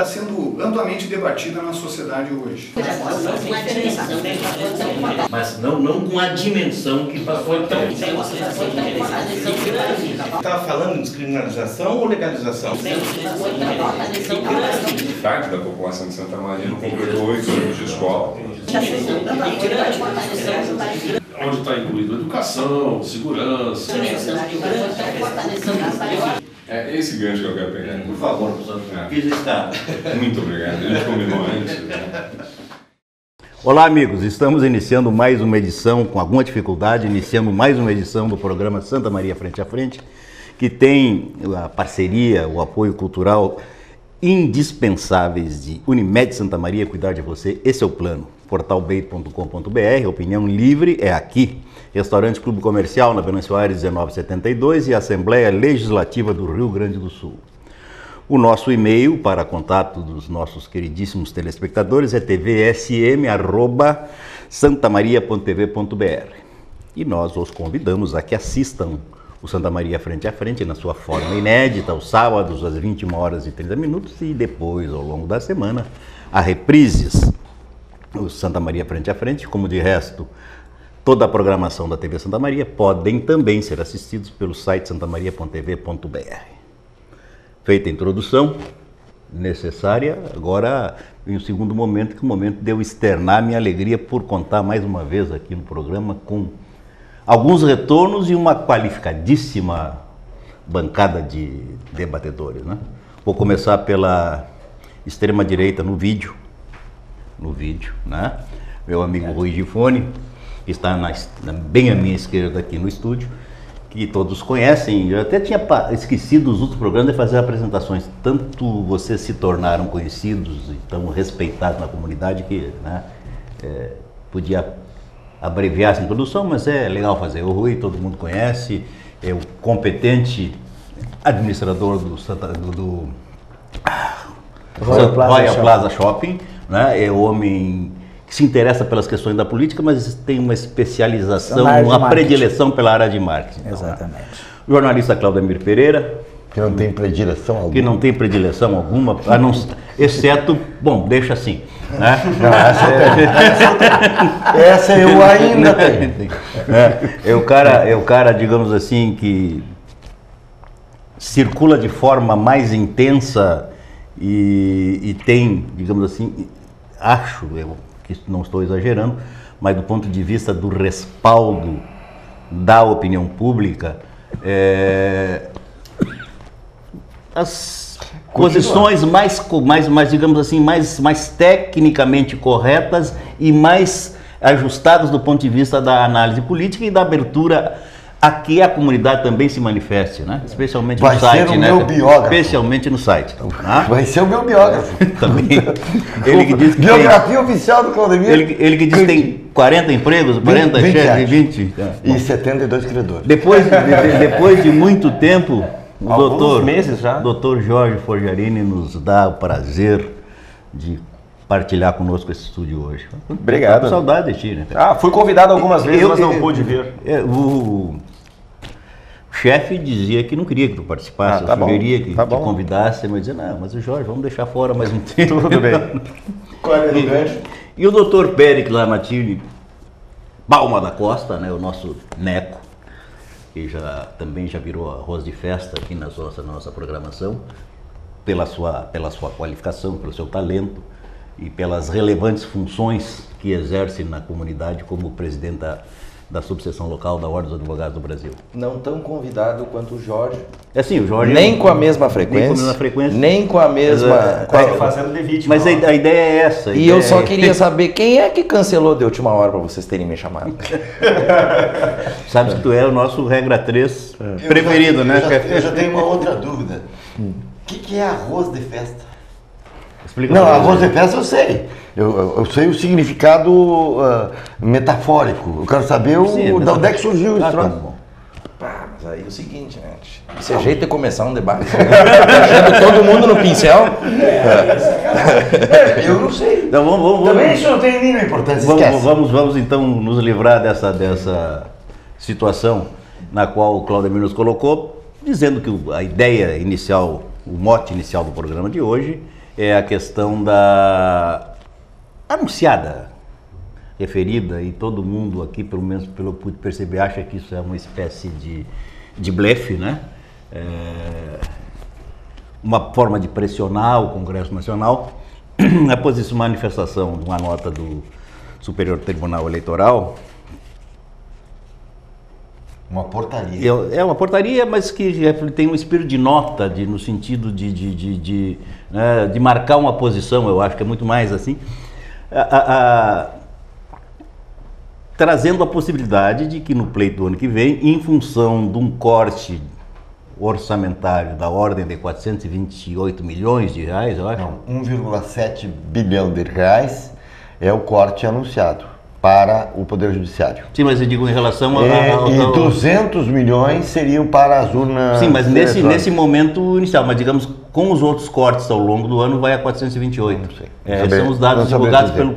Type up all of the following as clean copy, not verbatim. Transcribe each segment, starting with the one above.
sendo amplamente debatida na sociedade hoje. Mas não com a dimensão que passou tão... Estava falando de descriminalização ou legalização? Metade da população de Santa Maria não completou 8 anos de escola. Onde está incluído educação, segurança. É esse gancho que eu quero pegar. Por favor, professor. Fiz está. Muito obrigado. A gente combinou antes. Né? Olá, amigos. Estamos iniciando mais uma edição, com alguma dificuldade, iniciando mais uma edição do programa Santa Maria Frente a Frente, que tem a parceria, o apoio cultural indispensáveis de Unimed Santa Maria, cuidar de você. Esse é o plano. portalbeit.com.br, opinião livre é aqui. Restaurante Clube Comercial, na Venâncio Aires 1972 e Assembleia Legislativa do Rio Grande do Sul. O nosso e-mail para contato dos nossos queridíssimos telespectadores é tvsm@santamaria.tv.br. E nós os convidamos a que assistam o Santa Maria Frente a Frente na sua forma inédita, aos sábados às 21h30 e depois, ao longo da semana, a reprises. O Santa Maria Frente a Frente, como de resto, toda a programação da TV Santa Maria podem também ser assistidos pelo site santamaria.tv.br. Feita a introdução necessária, agora em um segundo momento, que é o momento de eu externar minha alegria por contar mais uma vez aqui no programa com alguns retornos e uma qualificadíssima bancada de debatedores, né? Vou começar pela extrema-direita no vídeo, né? Meu amigo Rui Gifone, que está bem à minha esquerda aqui no estúdio, que todos conhecem. Eu até tinha esquecido os outros programas de fazer apresentações. Tanto vocês se tornaram conhecidos e tão respeitados na comunidade que, né, podia abreviar essa introdução, mas é legal fazer. O Rui todo mundo conhece, é o competente administrador do Royal Plaza Shopping, né? É o homem que se interessa pelas questões da política, mas tem uma especialização, uma predileção pela área de marketing. Exatamente. Né? O jornalista Claudemir Pereira, que não tem predileção alguma. Que não tem predileção alguma, exceto, bom, deixa assim. Né? Não, essa eu ainda tenho. É o cara, digamos assim, que circula de forma mais intensa e tem, digamos assim, acho eu que não estou exagerando, mas do ponto de vista do respaldo da opinião pública, as posições mais, digamos assim, mais tecnicamente corretas e mais ajustadas do ponto de vista da análise política e da abertura a que a comunidade também se manifeste, né? Especialmente no site. Vai ser o meu biógrafo. Especialmente no site. Vai ser o meu biógrafo. Também. Ele que diz que biografia oficial do Claudemir. Ele que diz que tem 40 empregos, 40 chefes, 20. E 72 credores. Depois de muito tempo, o meses já. doutor Jorge Forjarini nos dá o prazer de partilhar conosco esse estúdio hoje. Obrigado. Com saudade de ti, né? Fui convidado algumas vezes, mas não pude vir. O chefe dizia que não queria que tu participasse, eu sugeria que te convidasse, mas dizia, não, mas o Jorge, vamos deixar fora mais um tempo. Tudo bem. E o doutor Péricles Lamartine Palma da Costa, né, o nosso Neco, que também já virou arroz de festa aqui na nossa programação, pela sua qualificação, pelo seu talento e pelas relevantes funções que exerce na comunidade como presidente da subseção local da Ordem dos Advogados do Brasil. Não tão convidado quanto o Jorge. É sim, o Jorge... Nem com a mesma frequência. Nem com a mesma... fazendo de vítima. Mas a ideia é essa. E eu só queria saber quem é que cancelou de última hora para vocês terem me chamado. Sabes que tu é o nosso regra 3 preferido, né? Eu já tenho uma outra dúvida. O que é arroz de festa? Explica. Não, arroz de festa eu sei. Eu sei o significado metafórico. Eu quero saber de onde é que surgiu isso. Mas aí é o seguinte, gente. Esse é jeito de começar um debate. Deixando todo mundo no pincel. Eu não sei. Então, vamos, também isso não tem nenhuma importância. Vamos então nos livrar dessa situação na qual o Claudemir nos colocou, dizendo que a ideia inicial, o mote inicial do programa de hoje é a questão da anunciada, referida, e todo mundo aqui, pelo menos pelo que pude perceber, acha que isso é uma espécie de blefe, né? Uma forma de pressionar o Congresso Nacional. Após isso, manifestação de uma nota do Superior Tribunal Eleitoral. Uma portaria. É uma portaria, mas que tem um espírito de nota, no sentido de marcar uma posição, eu acho que é muito mais assim, trazendo a possibilidade de que no pleito do ano que vem, em função de um corte orçamentário da ordem de 428 milhões de reais, eu acho. Não, 1,7 bilhão de reais é o corte anunciado para o Poder Judiciário. Sim, mas eu digo em relação e 200 milhões seriam para as urnas. Sim, mas nesse momento inicial, mas digamos, com os outros cortes ao longo do ano, vai a 428. Não sei. São os dados divulgados pelo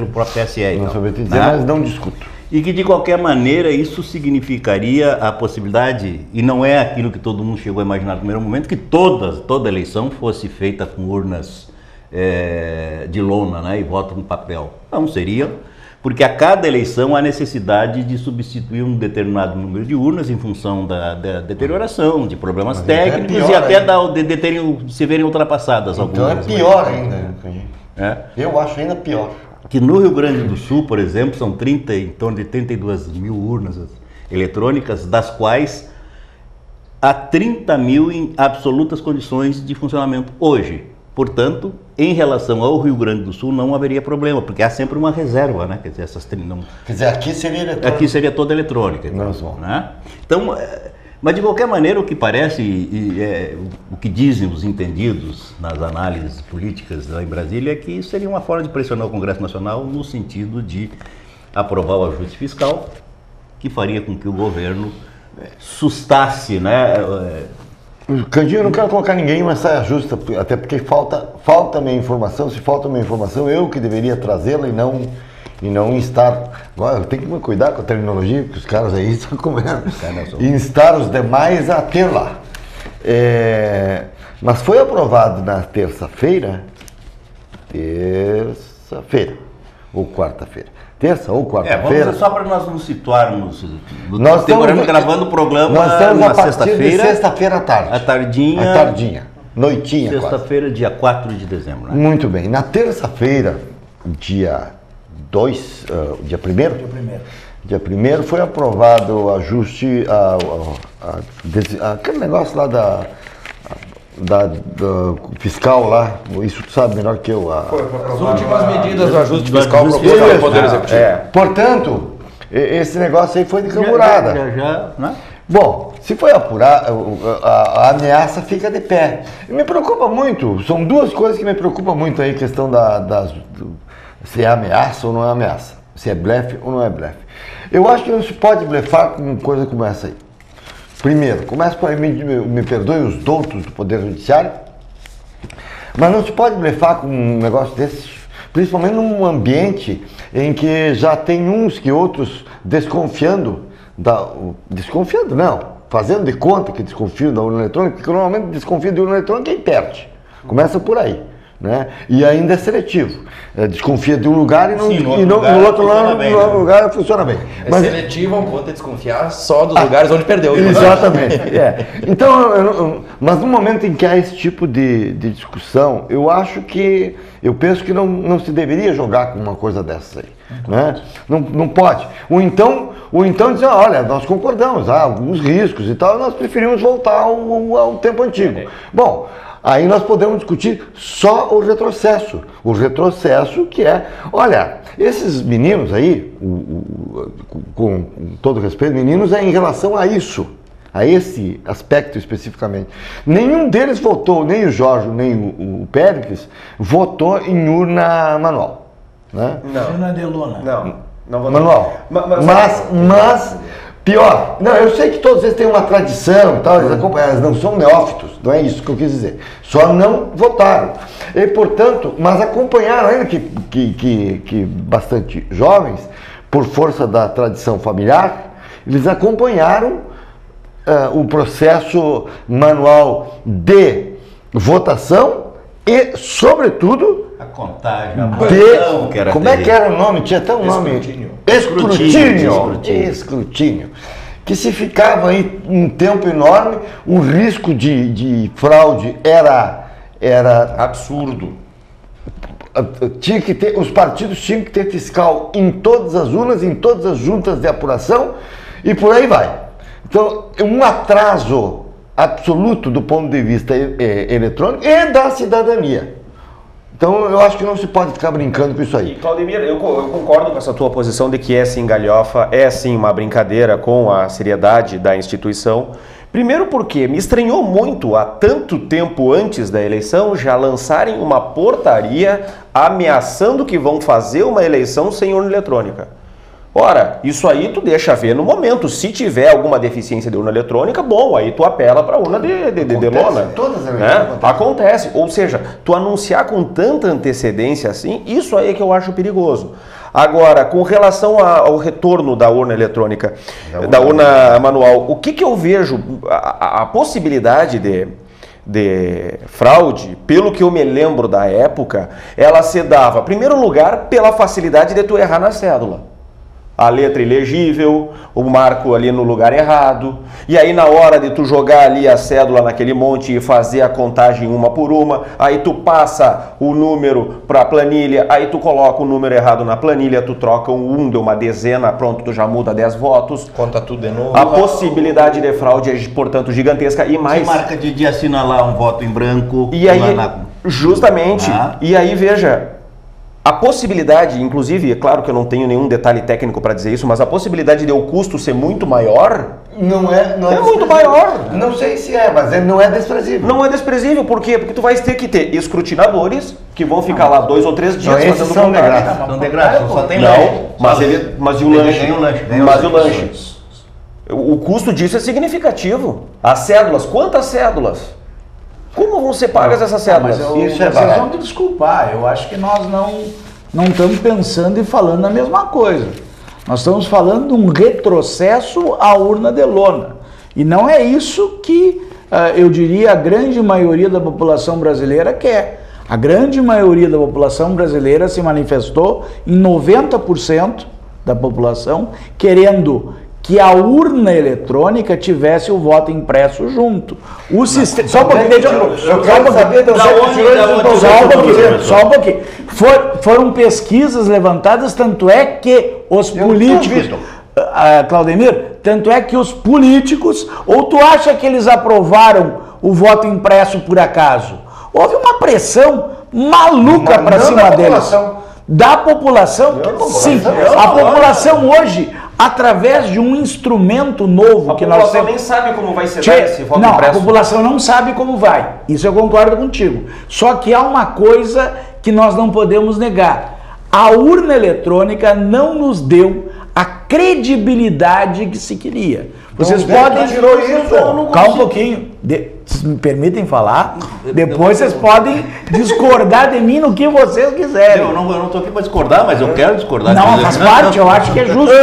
próprio TSE. Não sabia te dizer, mas não discuto. E que de qualquer maneira isso significaria a possibilidade, e não é aquilo que todo mundo chegou a imaginar no primeiro momento, que toda eleição fosse feita com urnas de lona, né, e voto no papel. Não seria, porque a cada eleição há necessidade de substituir um determinado número de urnas em função da deterioração, de problemas técnicos e até de se verem ultrapassadas algumas. Então é pior ainda. Eu acho ainda pior. Que no Rio Grande do Sul, por exemplo, são em torno de 32 mil urnas eletrônicas, das quais há 30 mil em absolutas condições de funcionamento hoje. Portanto, em relação ao Rio Grande do Sul, não haveria problema, porque há sempre uma reserva, né? Quer dizer, aqui seria eletrônica. Aqui seria toda eletrônica. Né? Então, mas de qualquer maneira, o que parece, o que dizem os entendidos nas análises políticas lá em Brasília, é que isso seria uma forma de pressionar o Congresso Nacional no sentido de aprovar o ajuste fiscal, que faria com que o governo sustasse, né? Candinho, eu não quero colocar ninguém numa saia justa, até porque falta minha informação. Se falta minha informação, eu que deveria trazê-la e não instar. Agora, eu tenho que me cuidar com a terminologia, porque os caras aí estão comendo. Instar os demais a ter lá. Mas foi aprovado na terça-feira ou quarta-feira. Terça ou quarta-feira. Só para nós nos situarmos. Nós estamos gravando o programa na sexta-feira. Sexta-feira à tarde. À tardinha. À tardinha. Noitinha. Sexta-feira, dia 4 de dezembro. Né? Muito bem. Na terça-feira, dia 2, dia 1º? Dia 1º foi aprovado o ajuste, aquele negócio lá da fiscal lá, isso tu sabe melhor que eu. As últimas medidas do ajuste fiscal proposto pelo Poder Executivo. Portanto, esse negócio aí foi de camburada. Né? Bom, se foi apurado, a ameaça fica de pé. E me preocupa muito, são duas coisas que me preocupam muito aí, questão se é ameaça ou não é ameaça, se é blefe ou não é blefe. Eu acho que não se pode blefar com coisa como essa aí. Primeiro, começa por aí, me perdoe os doutos do Poder Judiciário, mas não se pode blefar com um negócio desse, principalmente num ambiente em que já tem uns que outros fazendo de conta que desconfiam da urna eletrônica, porque normalmente desconfia de urna eletrônica quem perde. Começa por aí. Né? E ainda é seletivo. Desconfia de um lugar e no outro lugar funciona bem. Mas seletivo ao ponto de desconfiar só dos lugares onde perdeu. Exatamente. Então, mas no momento em que há esse tipo de discussão, eu penso que não se deveria jogar com uma coisa dessa aí. Né? Não pode. Ou então dizer, olha, nós concordamos, há alguns riscos e tal, nós preferimos voltar ao tempo antigo. Bom, aí nós podemos discutir só o retrocesso. O retrocesso que é, olha, esses meninos aí, com todo respeito, meninos é em relação a isso, a esse aspecto especificamente. Nenhum deles votou, nem o Jorge, nem o Péricles, votou em urna manual. Né? Não. Urna de lona. Não votou. Manual. Mas pior, não, eu sei que todos eles têm uma tradição e tal, eles não são neófitos, não é isso que eu quis dizer. Só não votaram. E, portanto, mas acompanharam, ainda que bastante jovens, por força da tradição familiar, eles acompanharam o processo manual de votação e, sobretudo, A contagem, como é que era o nome? Tinha até um nome. Escrutínio. Que se ficava aí um tempo enorme, o risco de fraude era Absurdo. Tinha que ter, os partidos tinham que ter fiscal em todas as urnas, em todas as juntas de apuração e por aí vai. Então, um atraso absoluto do ponto de vista eletrônico e da cidadania. Então, eu acho que não se pode ficar brincando com isso aí. E, Claudemir, eu concordo com essa tua posição de que é sim galhofa, é sim uma brincadeira com a seriedade da instituição. Primeiro porque me estranhou muito, há tanto tempo antes da eleição, já lançarem uma portaria ameaçando que vão fazer uma eleição sem urna eletrônica. Ora, isso aí tu deixa ver no momento. Se tiver alguma deficiência de urna eletrônica, bom, aí tu apela para a urna de lona. Todas as né? Acontece. Ou seja, tu anunciar com tanta antecedência assim, isso aí é que eu acho perigoso. Agora, com relação ao retorno da urna eletrônica, da urna manual, o que eu vejo, a possibilidade de fraude, pelo que eu me lembro da época, ela se dava, em primeiro lugar, pela facilidade de tu errar na cédula. A letra ilegível, o marco ali no lugar errado, e aí na hora de tu jogar ali a cédula naquele monte e fazer a contagem uma por uma, aí tu passa o número para a planilha, aí tu coloca o número errado na planilha, tu troca um de uma dezena, pronto, tu já muda 10 votos. Conta tudo de novo. A possibilidade de fraude é, portanto, gigantesca e mais... Você marca de assinalar um voto em branco. E aí, justamente, e aí veja... A possibilidade, inclusive, é claro que eu não tenho nenhum detalhe técnico para dizer isso, mas a possibilidade de o custo ser muito maior... Não é muito maior. Não sei se mas não é desprezível. Não é desprezível, por quê? Porque tu vai ter que ter escrutinadores que vão ficar lá 2 ou 3 dias fazendo são de graça. São de graça, só tem lanche. Mas e o lanche? Mas e o lanche? O custo disso é significativo. As cédulas, quantas cédulas? Como vão ser pagas essas cédulas? Vocês vão me desculpar, eu acho que nós não estamos pensando e falando a mesma coisa. Nós estamos falando de um retrocesso à urna de lona. E não é isso que eu diria a grande maioria da população brasileira quer. A grande maioria da população brasileira se manifestou em 90% da população querendo que a urna eletrônica tivesse o voto impresso junto. O sistema... Só um pouquinho, só um pouquinho. Foram pesquisas levantadas, tanto é que os políticos... Claudemir, tanto é que os políticos... Ou tu acha que eles aprovaram o voto impresso por acaso? Houve uma pressão maluca para cima deles. Da população? Sim. A população hoje... através de um instrumento novo que nós temos. A população nem sabe como vai ser esse voto impresso. Não, a população não sabe como vai. Isso eu concordo contigo. Só que há uma coisa que nós não podemos negar. A urna eletrônica não nos deu a credibilidade que se queria. Vocês podem... Calma um pouquinho. Vocês me permitem falar? Depois vocês podem discordar de mim no que vocês quiserem. Eu não estou aqui para discordar, mas eu quero discordar. Não, faz parte, eu acho que é justo.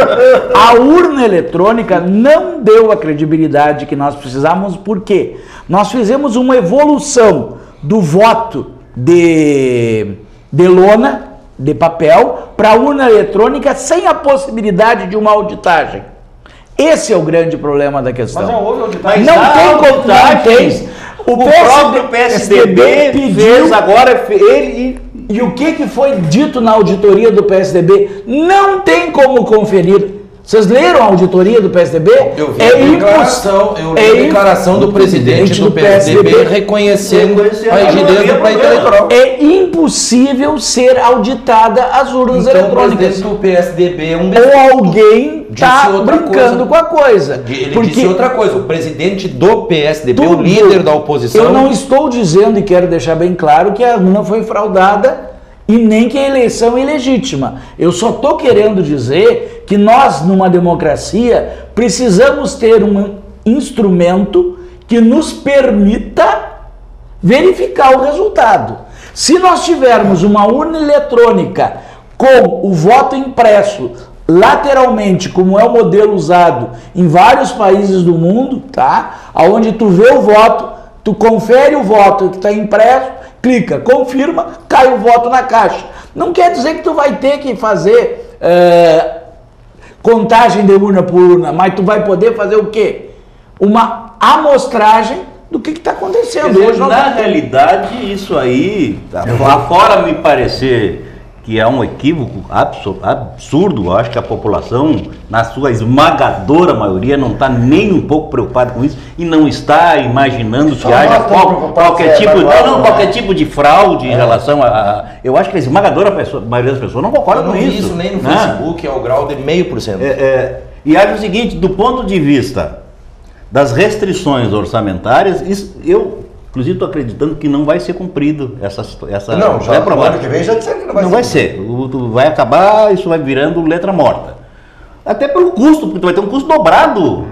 A urna eletrônica não deu a credibilidade que nós precisávamos, porque nós fizemos uma evolução do voto de lona, de papel, para a urna eletrônica sem a possibilidade de uma auditagem. Esse é o grande problema da questão. Mas já houve auditagem. Não tem como, não tem. O próprio PSDB fez agora, E o que foi dito na auditoria do PSDB? Não tem como conferir. Vocês leram a auditoria do PSDB? Eu vi a declaração do presidente do PSDB reconhecendo a rigidez do pleito eleitoral. É impossível ser auditada as urnas eletrônicas. O PSDB ou alguém está brincando com a coisa. Ele disse outra coisa. O presidente do PSDB, o líder da oposição... Eu não estou dizendo, e quero deixar bem claro, que a urna foi fraudada e nem que a eleição é ilegítima. Eu só estou querendo dizer que nós, numa democracia, precisamos ter um instrumento que nos permita verificar o resultado. Se nós tivermos uma urna eletrônica com o voto impresso lateralmente, como é o modelo usado em vários países do mundo, tá? Onde tu vê o voto, Tu confere o voto que está impresso, clica, confirma, cai o voto na caixa. Não quer dizer que tu vai ter que fazer contagem de urna por urna, mas tu vai poder fazer o quê? Uma amostragem do que está acontecendo. Quer dizer, na realidade, isso aí, afora me parecer que é um equívoco absurdo, acho que a população, na sua esmagadora maioria, não está nem um pouco preocupada com isso e não está imaginando que haja qualquer tipo de fraude em relação a... Eu acho que a esmagadora maioria das pessoas não concorda com isso. Isso nem no Facebook é o grau de 0,5%. E acho o seguinte, do ponto de vista das restrições orçamentárias, eu... Inclusive, estou acreditando que não vai ser cumprido essa não, já no ano que vem já disseram que não vai ser. Vai acabar, isso vai virando letra morta. Até pelo custo, porque tu vai ter um custo dobrado.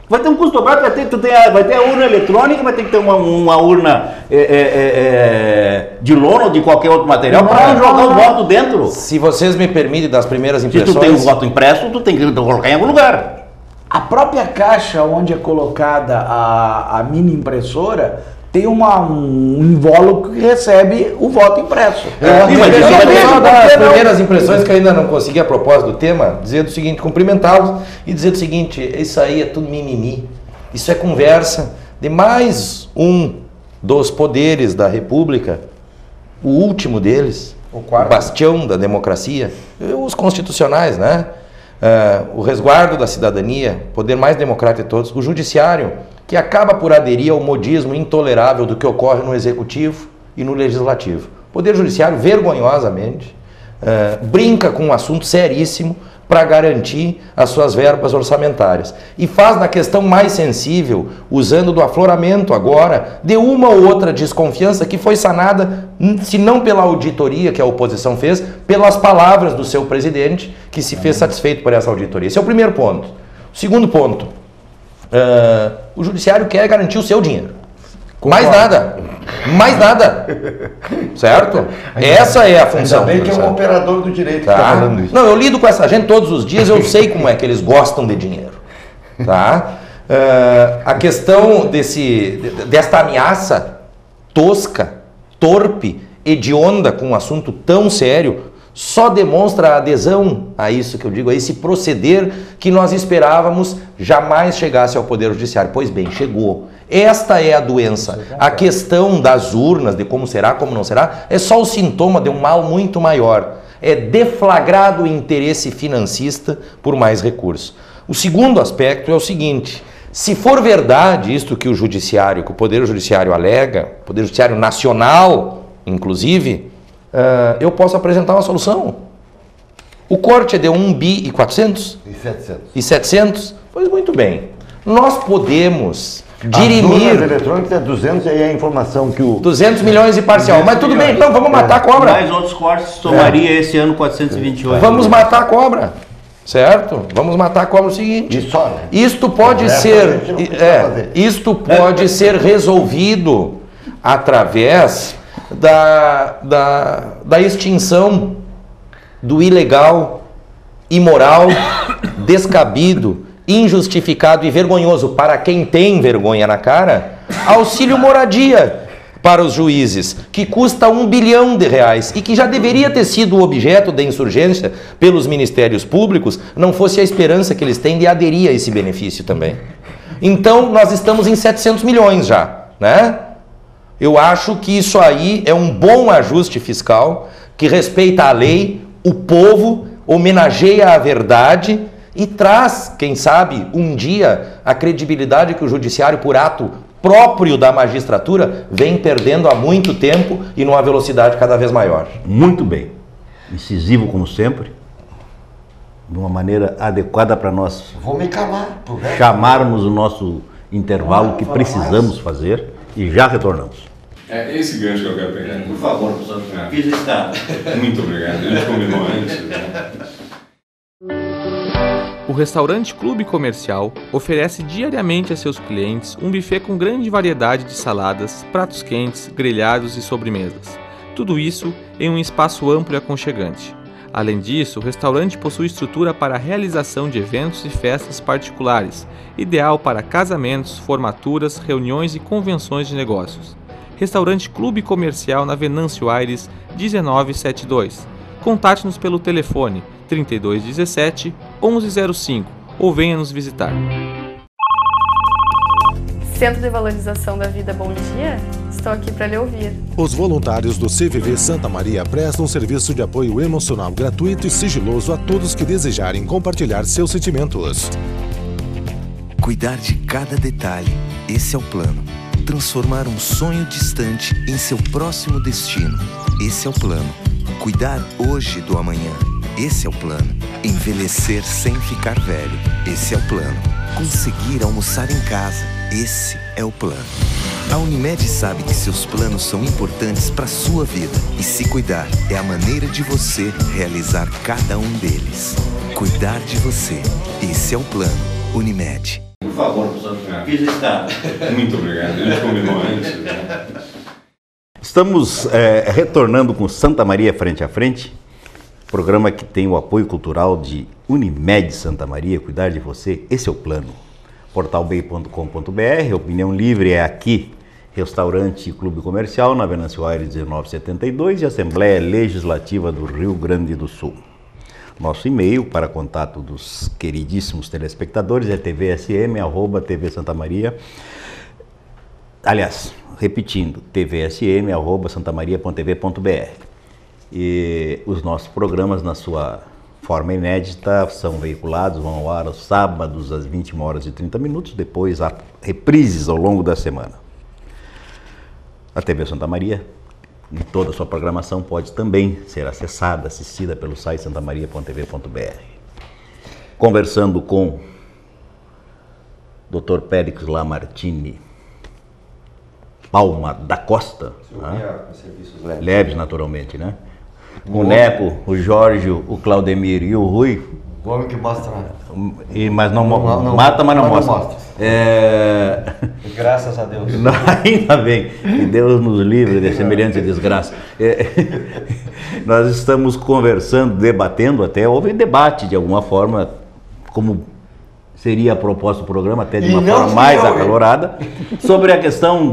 Vai ter um custo dobrado, vai ter a urna eletrônica, vai ter que ter uma urna de lona ou de qualquer outro material para jogar o voto dentro. Se vocês me permitem, das primeiras impressões... Se tu tem um voto impresso, tu tem que colocar em algum lugar. A própria caixa onde é colocada a mini impressora tem um invólucro que recebe o voto impresso. Das primeiras impressões que eu ainda não consegui a propósito do tema, dizer o seguinte, cumprimentá-los e dizer o seguinte, isso aí é tudo mimimi. Isso é conversa de mais um dos poderes da República, o último deles, o bastião da democracia, os constitucionais, né? O resguardo da cidadania, poder mais democrático de todos, o judiciário, que acaba por aderir ao modismo intolerável do que ocorre no executivo e no legislativo. O poder judiciário, vergonhosamente, brinca com um assunto seríssimo para garantir as suas verbas orçamentárias. E faz na questão mais sensível, usando do afloramento agora, de uma ou outra desconfiança que foi sanada, se não pela auditoria que a oposição fez, pelas palavras do seu presidente, que se fez satisfeito por essa auditoria. Esse é o primeiro ponto. O segundo ponto, o judiciário quer garantir o seu dinheiro. Mais nada. Mais nada. Certo? Essa é a função. Ainda bem que é um operador do direito que está falando isso. Não, eu lido com essa gente todos os dias, eu sei como é que eles gostam de dinheiro. Tá? A questão desta ameaça tosca, torpe, hedionda com um assunto tão sério, só demonstra a adesão a isso que eu digo, a esse proceder que nós esperávamos jamais chegasse ao Poder Judiciário. Pois bem, chegou. Esta é a doença. A questão das urnas, de como será, como não será, é só o sintoma de um mal muito maior. É deflagrado o interesse financista por mais recursos. O segundo aspecto é o seguinte, se for verdade isto que o Judiciário, que o Poder Judiciário alega, o Poder Judiciário Nacional, inclusive, eu posso apresentar uma solução. O corte é de 1.400 e 700? Pois muito bem. Nós podemos dirimir... As eletrônicas é 200 e aí a informação que o... 200 milhões e parcial. Mas tudo bem, não, vamos matar a cobra. Mais outros cortes, somaria esse ano 428. Vamos matar a cobra. Certo? Vamos matar a cobra o seguinte. E só, né? Isto pode ser resolvido através da extinção do ilegal, imoral, descabido, injustificado e vergonhoso para quem tem vergonha na cara, auxílio moradia para os juízes, que custa R$1 bilhão e que já deveria ter sido objeto da insurgência pelos ministérios públicos, não fosse a esperança que eles têm de aderir a esse benefício também. Então, nós estamos em 700 milhões já, né? Eu acho que isso aí é um bom ajuste fiscal, que respeita a lei, o povo, homenageia a verdade e traz, quem sabe, um dia, a credibilidade que o judiciário, por ato próprio da magistratura, vem perdendo há muito tempo e numa velocidade cada vez maior. Muito bem. Incisivo como sempre. De uma maneira adequada para nós chamarmos o nosso intervalo que precisamos fazer e já retornamos. É esse gancho que eu quero pegar. Por favor, professor. Fiz está. Muito obrigado. A gente combinou antes. O restaurante Clube Comercial oferece diariamente a seus clientes um buffet com grande variedade de saladas, pratos quentes, grelhados e sobremesas. Tudo isso em um espaço amplo e aconchegante. Além disso, o restaurante possui estrutura para a realização de eventos e festas particulares, ideal para casamentos, formaturas, reuniões e convenções de negócios. Restaurante Clube Comercial na Venâncio Aires, 1972. Contate-nos pelo telefone 3217 1105 ou venha nos visitar. Centro de Valorização da Vida, bom dia. Estou aqui para lhe ouvir. Os voluntários do CVV Santa Maria prestam um serviço de apoio emocional gratuito e sigiloso a todos que desejarem compartilhar seus sentimentos. Cuidar de cada detalhe, esse é o plano. Transformar um sonho distante em seu próximo destino, esse é o plano. Cuidar hoje do amanhã, esse é o plano. Envelhecer sem ficar velho, esse é o plano. Conseguir almoçar em casa, esse é o plano. A Unimed sabe que seus planos são importantes para a sua vida e se cuidar é a maneira de você realizar cada um deles. Cuidar de você, esse é o plano. Unimed. Por favor, professor, fiz está. Muito obrigado, a gente combinou antes. Né? Estamos retornando com Santa Maria Frente a Frente, programa que tem o apoio cultural de Unimed Santa Maria, cuidar de você, esse é o plano. Portalbay.com.br, opinião livre é aqui, restaurante e clube comercial na Venâncio Aires 1972 e Assembleia Legislativa do Rio Grande do Sul. Nosso e-mail para contato dos queridíssimos telespectadores é tvsm@tvsantamaria. Aliás, repetindo, tvsm@santamaria.tv.br. E os nossos programas, na sua forma inédita, são veiculados, vão ao ar aos sábados às 21h30, depois há reprises ao longo da semana. A TV Santa Maria, em toda a sua programação, pode também ser acessada, assistida pelo site santamaria.tv.br. Conversando com Dr. Périx Lamartine Palma da Costa, leves naturalmente, né? O Neco, o Jorge, o Claudemir e o Rui. O homem que mostra. Mas não mata, mas não mostra. Graças a Deus. Ainda bem, que Deus nos livre de semelhante desgraça. Nós estamos conversando, debatendo até, houve debate de alguma forma, como seria a proposta do programa, até de uma forma mais acalorada, sobre a questão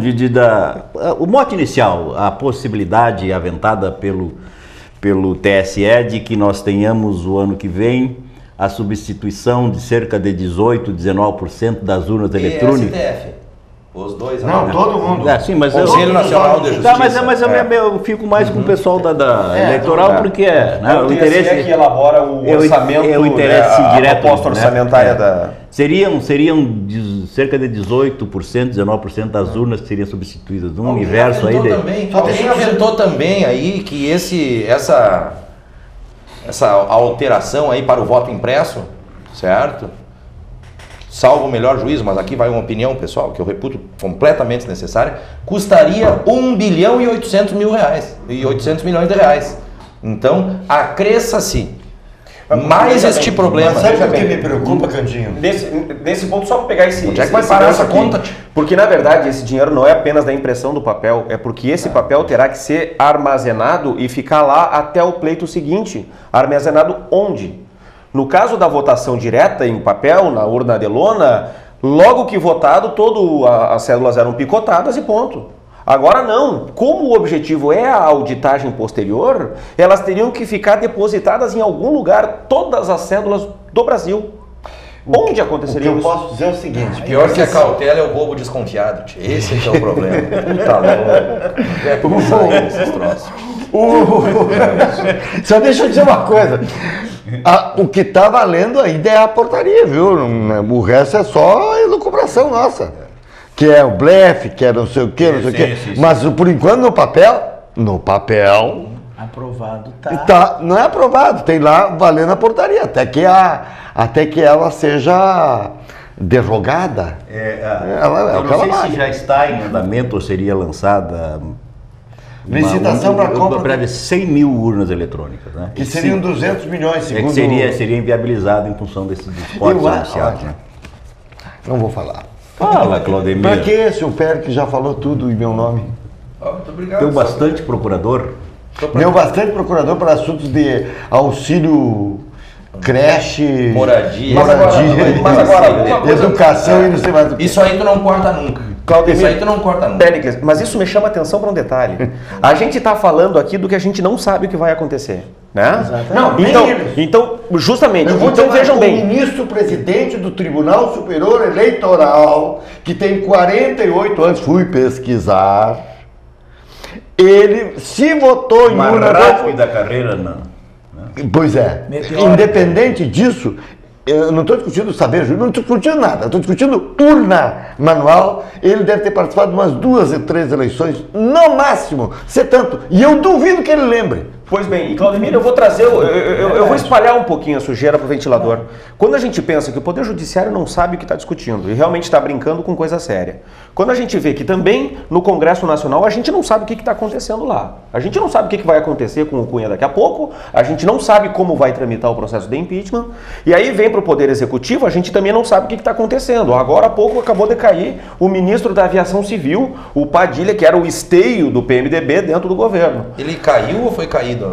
o mote inicial, a possibilidade aventada pelo TSE de que nós tenhamos o ano que vem a substituição de cerca de 18-19% das urnas eletrônicas. STF. Os dois. Não, todo mundo. Sim, mas Conselho Nacional de Justiça. Eu fico mais com o pessoal da eleitoral, porque o interesse é que elabora o orçamento, a direto, proposta orçamentária da... Seriam cerca de 18%, 19% das urnas que seriam substituídas num universo aí. Alguém aventou também aí que essa alteração aí para o voto impresso, certo? Salvo o melhor juízo, mas aqui vai uma opinião pessoal, que eu reputo completamente necessária, custaria 1 bilhão e 800 milhões de reais. Então, acresça-se mais este problema. Mas sabe o que me preocupa, Candinho? Nesse ponto, só para pegar esse... Onde é que vai parar essa conta? Porque, na verdade, esse dinheiro não é apenas da impressão do papel, é porque esse papel terá que ser armazenado e ficar lá até o pleito seguinte. Armazenado onde? No caso da votação direta em papel, na urna de lona, logo que votado, as cédulas eram picotadas e ponto. Agora não. Como o objetivo é a auditagem posterior, elas teriam que ficar depositadas em algum lugar, todas as cédulas do Brasil. Onde aconteceria isso? Eu posso dizer o seguinte... Pior que a cautela é o bobo desconfiado. Esse que é o problema. Puta louco. Esses troços. Só deixa eu dizer uma coisa. O que está valendo ainda é a portaria, viu? O resto é só elucubração nossa. Que é o blefe, que é não sei o quê, não sei o quê. Mas por enquanto no papel... Aprovado não é aprovado, tem lá valendo a portaria, até que ela seja derrogada. Eu não sei se já está em andamento ou seria lançada... Licitação para compra de 100 mil urnas eletrônicas, né? Que seriam 200 milhões, segundo... seria inviabilizado em função desses cortes anunciados, né? Não vou falar. Fala, Claudemir. Para que esse o Pérez que já falou tudo em meu nome? Muito obrigado. Tem bastante procurador Deu bastante procurador para assuntos de auxílio, creche, moradia, mas agora educação e não sei mais do que. Isso aí tu não corta nunca. Claudemir, isso aí tu não corta nunca. Péricles, mas isso me chama atenção para um detalhe. A gente está falando aqui do que a gente não sabe o que vai acontecer. Né? Não, então, justamente, então vejam bem. O ministro-presidente do Tribunal Superior Eleitoral, que tem 48 anos, fui pesquisar, ele se votou em urna rápida carreira, não. Pois é. Independente disso, eu não estou discutindo saber jurídico, não estou discutindo nada, estou discutindo urna manual. Ele deve ter participado de umas 2 ou 3 eleições, no máximo, se tanto. E eu duvido que ele lembre. Pois bem, e Claudemir, eu vou trazer, eu vou espalhar um pouquinho a sujeira para o ventilador. Quando a gente pensa que o Poder Judiciário não sabe o que está discutindo e realmente está brincando com coisa séria, quando a gente vê que também no Congresso Nacional a gente não sabe o que está acontecendo lá, a gente não sabe o que vai acontecer com o Cunha daqui a pouco, a gente não sabe como vai tramitar o processo de impeachment, e aí vem para o Poder Executivo, a gente também não sabe o que está acontecendo. Agora há pouco acabou de cair o ministro da Aviação Civil, o Padilha, que era o esteio do PMDB dentro do governo. Ele caiu ou foi caído?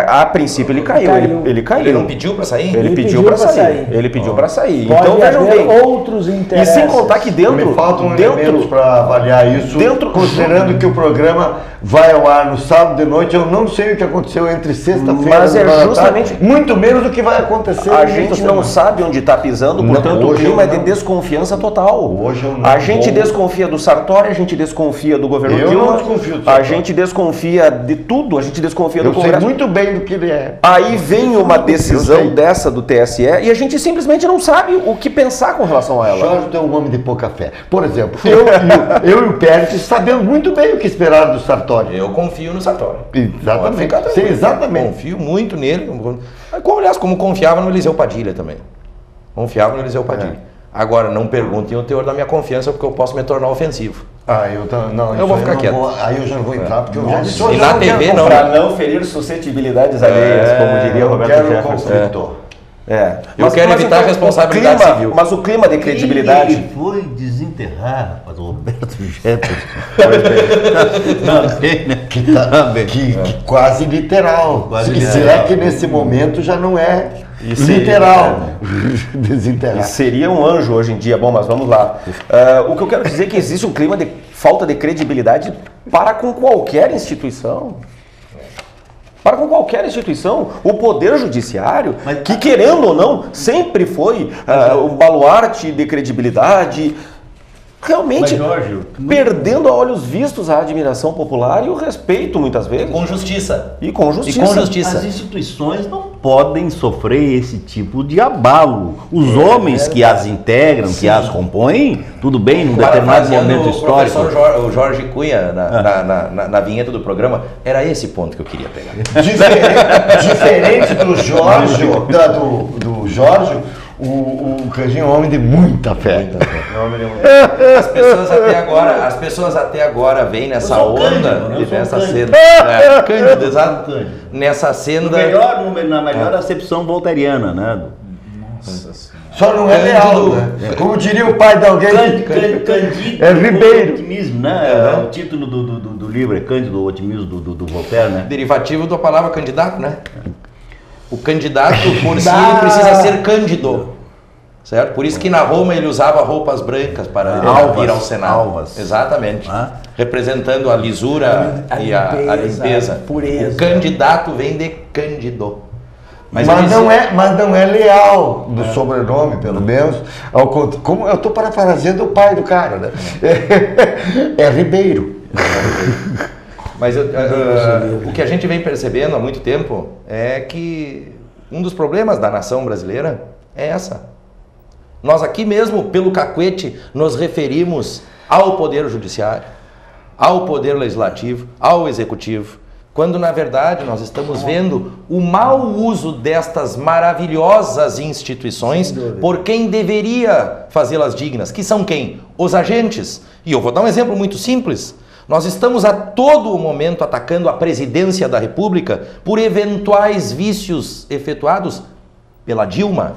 A princípio ele caiu. Ele caiu. Ele não pediu para sair? Ele pediu para sair. Ele pediu para sair. Pode então vejam bem. Outros interesses. E sem contar que dentro. Me faltam elementos para avaliar isso. Considerando que o programa vai ao ar no sábado de noite, eu não sei o que aconteceu entre sexta-feira mas é justamente muito menos o que vai acontecer. A gente não sabe onde está pisando, portanto o clima é de desconfiança total. Hoje eu não a gente desconfia do Sartori, a gente desconfia do governo Dilma. Eu não desconfio do Sartori. A gente desconfia de tudo, a gente desconfia do Congresso. Eu sei muito bem do que ele é. Aí vem uma decisão dessa do TSE e a gente simplesmente não sabe o que pensar com relação a ela. Jorge tem um homem de pouca fé. Por exemplo, eu e o Pérez sabemos muito bem o que esperar do Sartori. Eu confio no Sartori. Exatamente. Sim, exatamente. Confio muito nele. Aliás, como confiava no Eliseu Padilha também. Confiava no Eliseu Padilha. Agora, não perguntem o teor da minha confiança, porque eu posso me tornar ofensivo. Eu vou ficar quieto. Aí eu já não vou entrar, porque eu já disse. E na TV não. Para não ferir suscetibilidades alheias, como diria o Roberto Jefferson. Eu quero evitar a responsabilidade civil. Mas o clima de credibilidade. Ele foi desenterrar, rapaz, o Roberto Jefferson. Que quase literal. Será que nesse momento já não é literal? Desenterrar. Seria um anjo hoje em dia. Bom, mas vamos lá. O que eu quero dizer é que existe um clima de falta de credibilidade para com qualquer instituição. Para com qualquer instituição, o Poder Judiciário, que querendo ou não, sempre foi um baluarte de credibilidade, realmente perdendo a olhos vistos a admiração popular e o respeito, muitas vezes. Com justiça. E com justiça. As instituições não podem sofrer esse tipo de abalo. Os homens que as integram, que as compõem, tudo bem, num determinado momento histórico. O Jorge Cunha, na vinheta do programa, era esse ponto que eu queria pegar. Diferente do Jorge, do Jorge, o Canjinho é um homem de muita fé. As pessoas até agora vêm nessa onda, nessa cena. Cândido, exato. Nessa cena. Na melhor acepção voltairiana, né? Só não é leal, né? Como diria o pai de alguém. Cândido é Ribeiro. Otimismo, né? O título do livro é Cândido, o otimismo do Voltaire, né? Derivativo da palavra candidato, né? O candidato por si ele precisa ser cândido, certo? Por isso que na Roma ele usava roupas brancas para ir ao Senado. Alvas. Exatamente. Representando a lisura e a limpeza. Pureza. O candidato vem de cândido. Mas não é leal do sobrenome, pelo menos. Como eu estou parafraseando o pai do cara, né? É Ribeiro. Mas o que a gente vem percebendo há muito tempo é que um dos problemas da nação brasileira é essa. Nós aqui mesmo, pelo cacuete, nos referimos ao Poder Judiciário, ao Poder Legislativo, ao Executivo, quando na verdade nós estamos vendo o mau uso destas maravilhosas instituições por quem deveria fazê-las dignas, que são quem? Os agentes. E eu vou dar um exemplo muito simples. Nós estamos a todo momento atacando a presidência da República por eventuais vícios efetuados pela Dilma.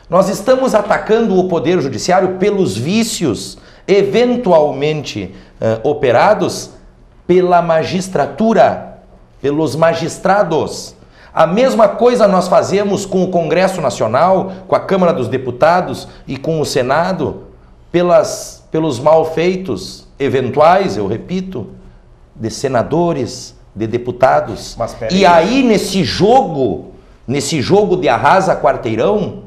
Nós estamos atacando o Poder Judiciário pelos vícios eventualmente operados pela magistratura. pelos magistrados. A mesma coisa nós fazemos com o Congresso Nacional, com a Câmara dos Deputados e com o Senado, pelos malfeitos eventuais, eu repito, de senadores, de deputados. E aí, nesse jogo de arrasa quarteirão,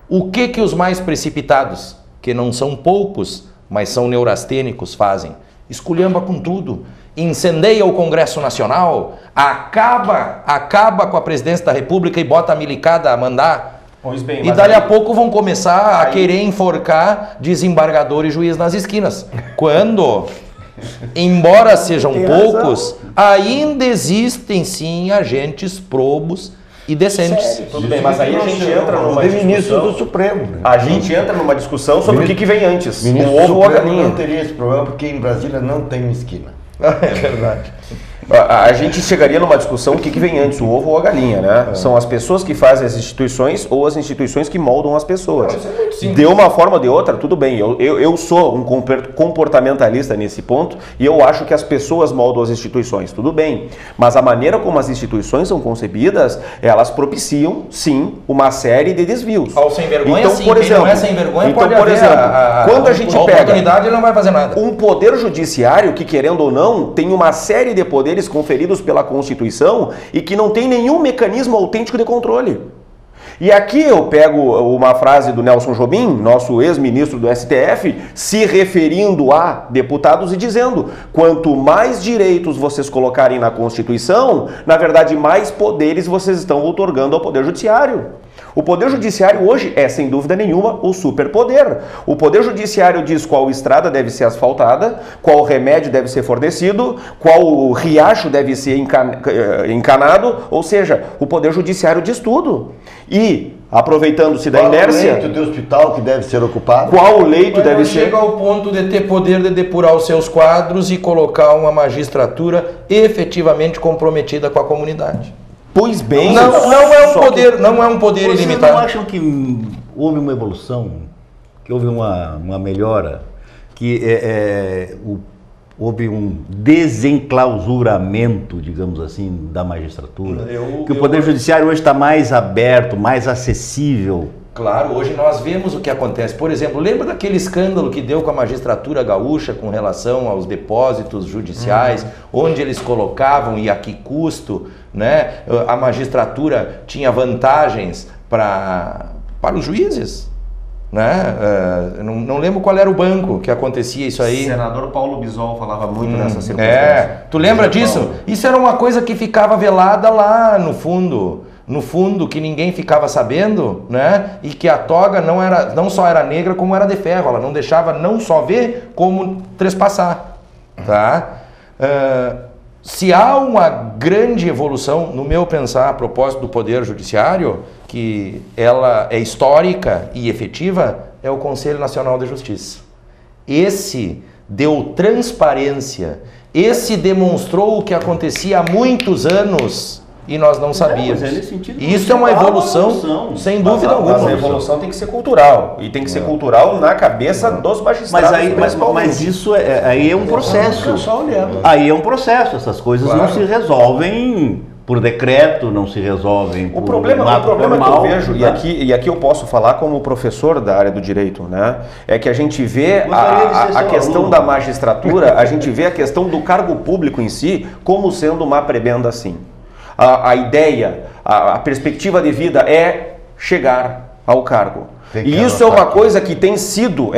o que os mais precipitados, que não são poucos, mas são neurastênicos, fazem? Esculhamba com tudo. Incendeia o Congresso Nacional, acaba com a presidência da República e bota a milicada a mandar. Pois bem, e dali a pouco vão começar a querer enforcar desembargador e juiz nas esquinas. Quando, embora sejam poucos, ainda existem sim agentes probos e decentes. Tudo bem, mas aí a gente entra numa ministro do Supremo. Né? A gente entra numa discussão sobre o que vem antes, o ministro ovo ou a Supremo galinha. não teria esse problema porque em Brasília não tem esquina. É verdade. A gente chegaria numa discussão o que vem antes, o ovo ou a galinha, né? São as pessoas que fazem as instituições ou as instituições que moldam as pessoas. De uma forma ou de outra, tudo bem. Eu sou um comportamentalista nesse ponto e eu acho que as pessoas moldam as instituições, tudo bem. Mas a maneira como as instituições são concebidas, elas propiciam, sim, uma série de desvios. Ao sem vergonha, então, sim. por exemplo, Quem não é sem vergonha então, pode por haver exemplo, quando a gente pega oportunidade, ele não vai fazer nada. Um poder judiciário que, querendo ou não, tem uma série de poderes conferidos pela Constituição e que não tem nenhum mecanismo autêntico de controle. E aqui eu pego uma frase do Nelson Jobim, nosso ex-ministro do STF, se referindo a deputados e dizendo: quanto mais direitos vocês colocarem na Constituição, na verdade mais poderes vocês estão outorgando ao Poder Judiciário. O Poder Judiciário hoje é, sem dúvida nenhuma, o superpoder. O Poder Judiciário diz qual estrada deve ser asfaltada, qual remédio deve ser fornecido, qual riacho deve ser encanado, ou seja, o Poder Judiciário diz tudo. E, aproveitando-se da inércia... Qual o leito de hospital que deve ser ocupado? Qual leito deve ser... Chega ao ponto de ter poder de depurar os seus quadros e colocar uma magistratura efetivamente comprometida com a comunidade. Pois bem, não é um poder Vocês ilimitado. não acham que houve uma evolução, que houve uma melhora, que houve um desenclausuramento, digamos assim, da magistratura? Que o Poder Judiciário hoje está mais aberto, mais acessível? Claro, hoje nós vemos o que acontece. Por exemplo, lembra daquele escândalo que deu com a magistratura gaúcha com relação aos depósitos judiciais, onde eles colocavam e a que custo, né? A magistratura tinha vantagens para os juízes, né? Não lembro qual era o banco que acontecia isso aí. O senador Paulo Bisol falava muito nessa circunstância. Tu lembra disso? Isso era uma coisa que ficava velada lá no fundo, que ninguém ficava sabendo, né? E que a toga não só era negra, como era de ferro. Ela não deixava não só ver, como trespassar, tá? Se há uma grande evolução, no meu pensar, a propósito do Poder Judiciário, que ela é histórica e efetiva, é o Conselho Nacional de Justiça. Esse deu transparência, esse demonstrou o que acontecia há muitos anos e nós não sabíamos. Isso é uma evolução, sem dúvida alguma. Mas a evolução tem que ser cultural. E tem que ser cultural na cabeça dos magistrados. Mas isso aí é um processo. Aí é um processo. Essas coisas não se resolvem por decreto, não se resolvem por o problema que eu vejo, e aqui eu posso falar como professor da área do direito, né? É que a gente vê a questão da magistratura, a gente vê a questão do cargo público em si como sendo uma prebenda assim. A ideia, a perspectiva de vida é chegar ao cargo. E isso é uma coisa que tem sido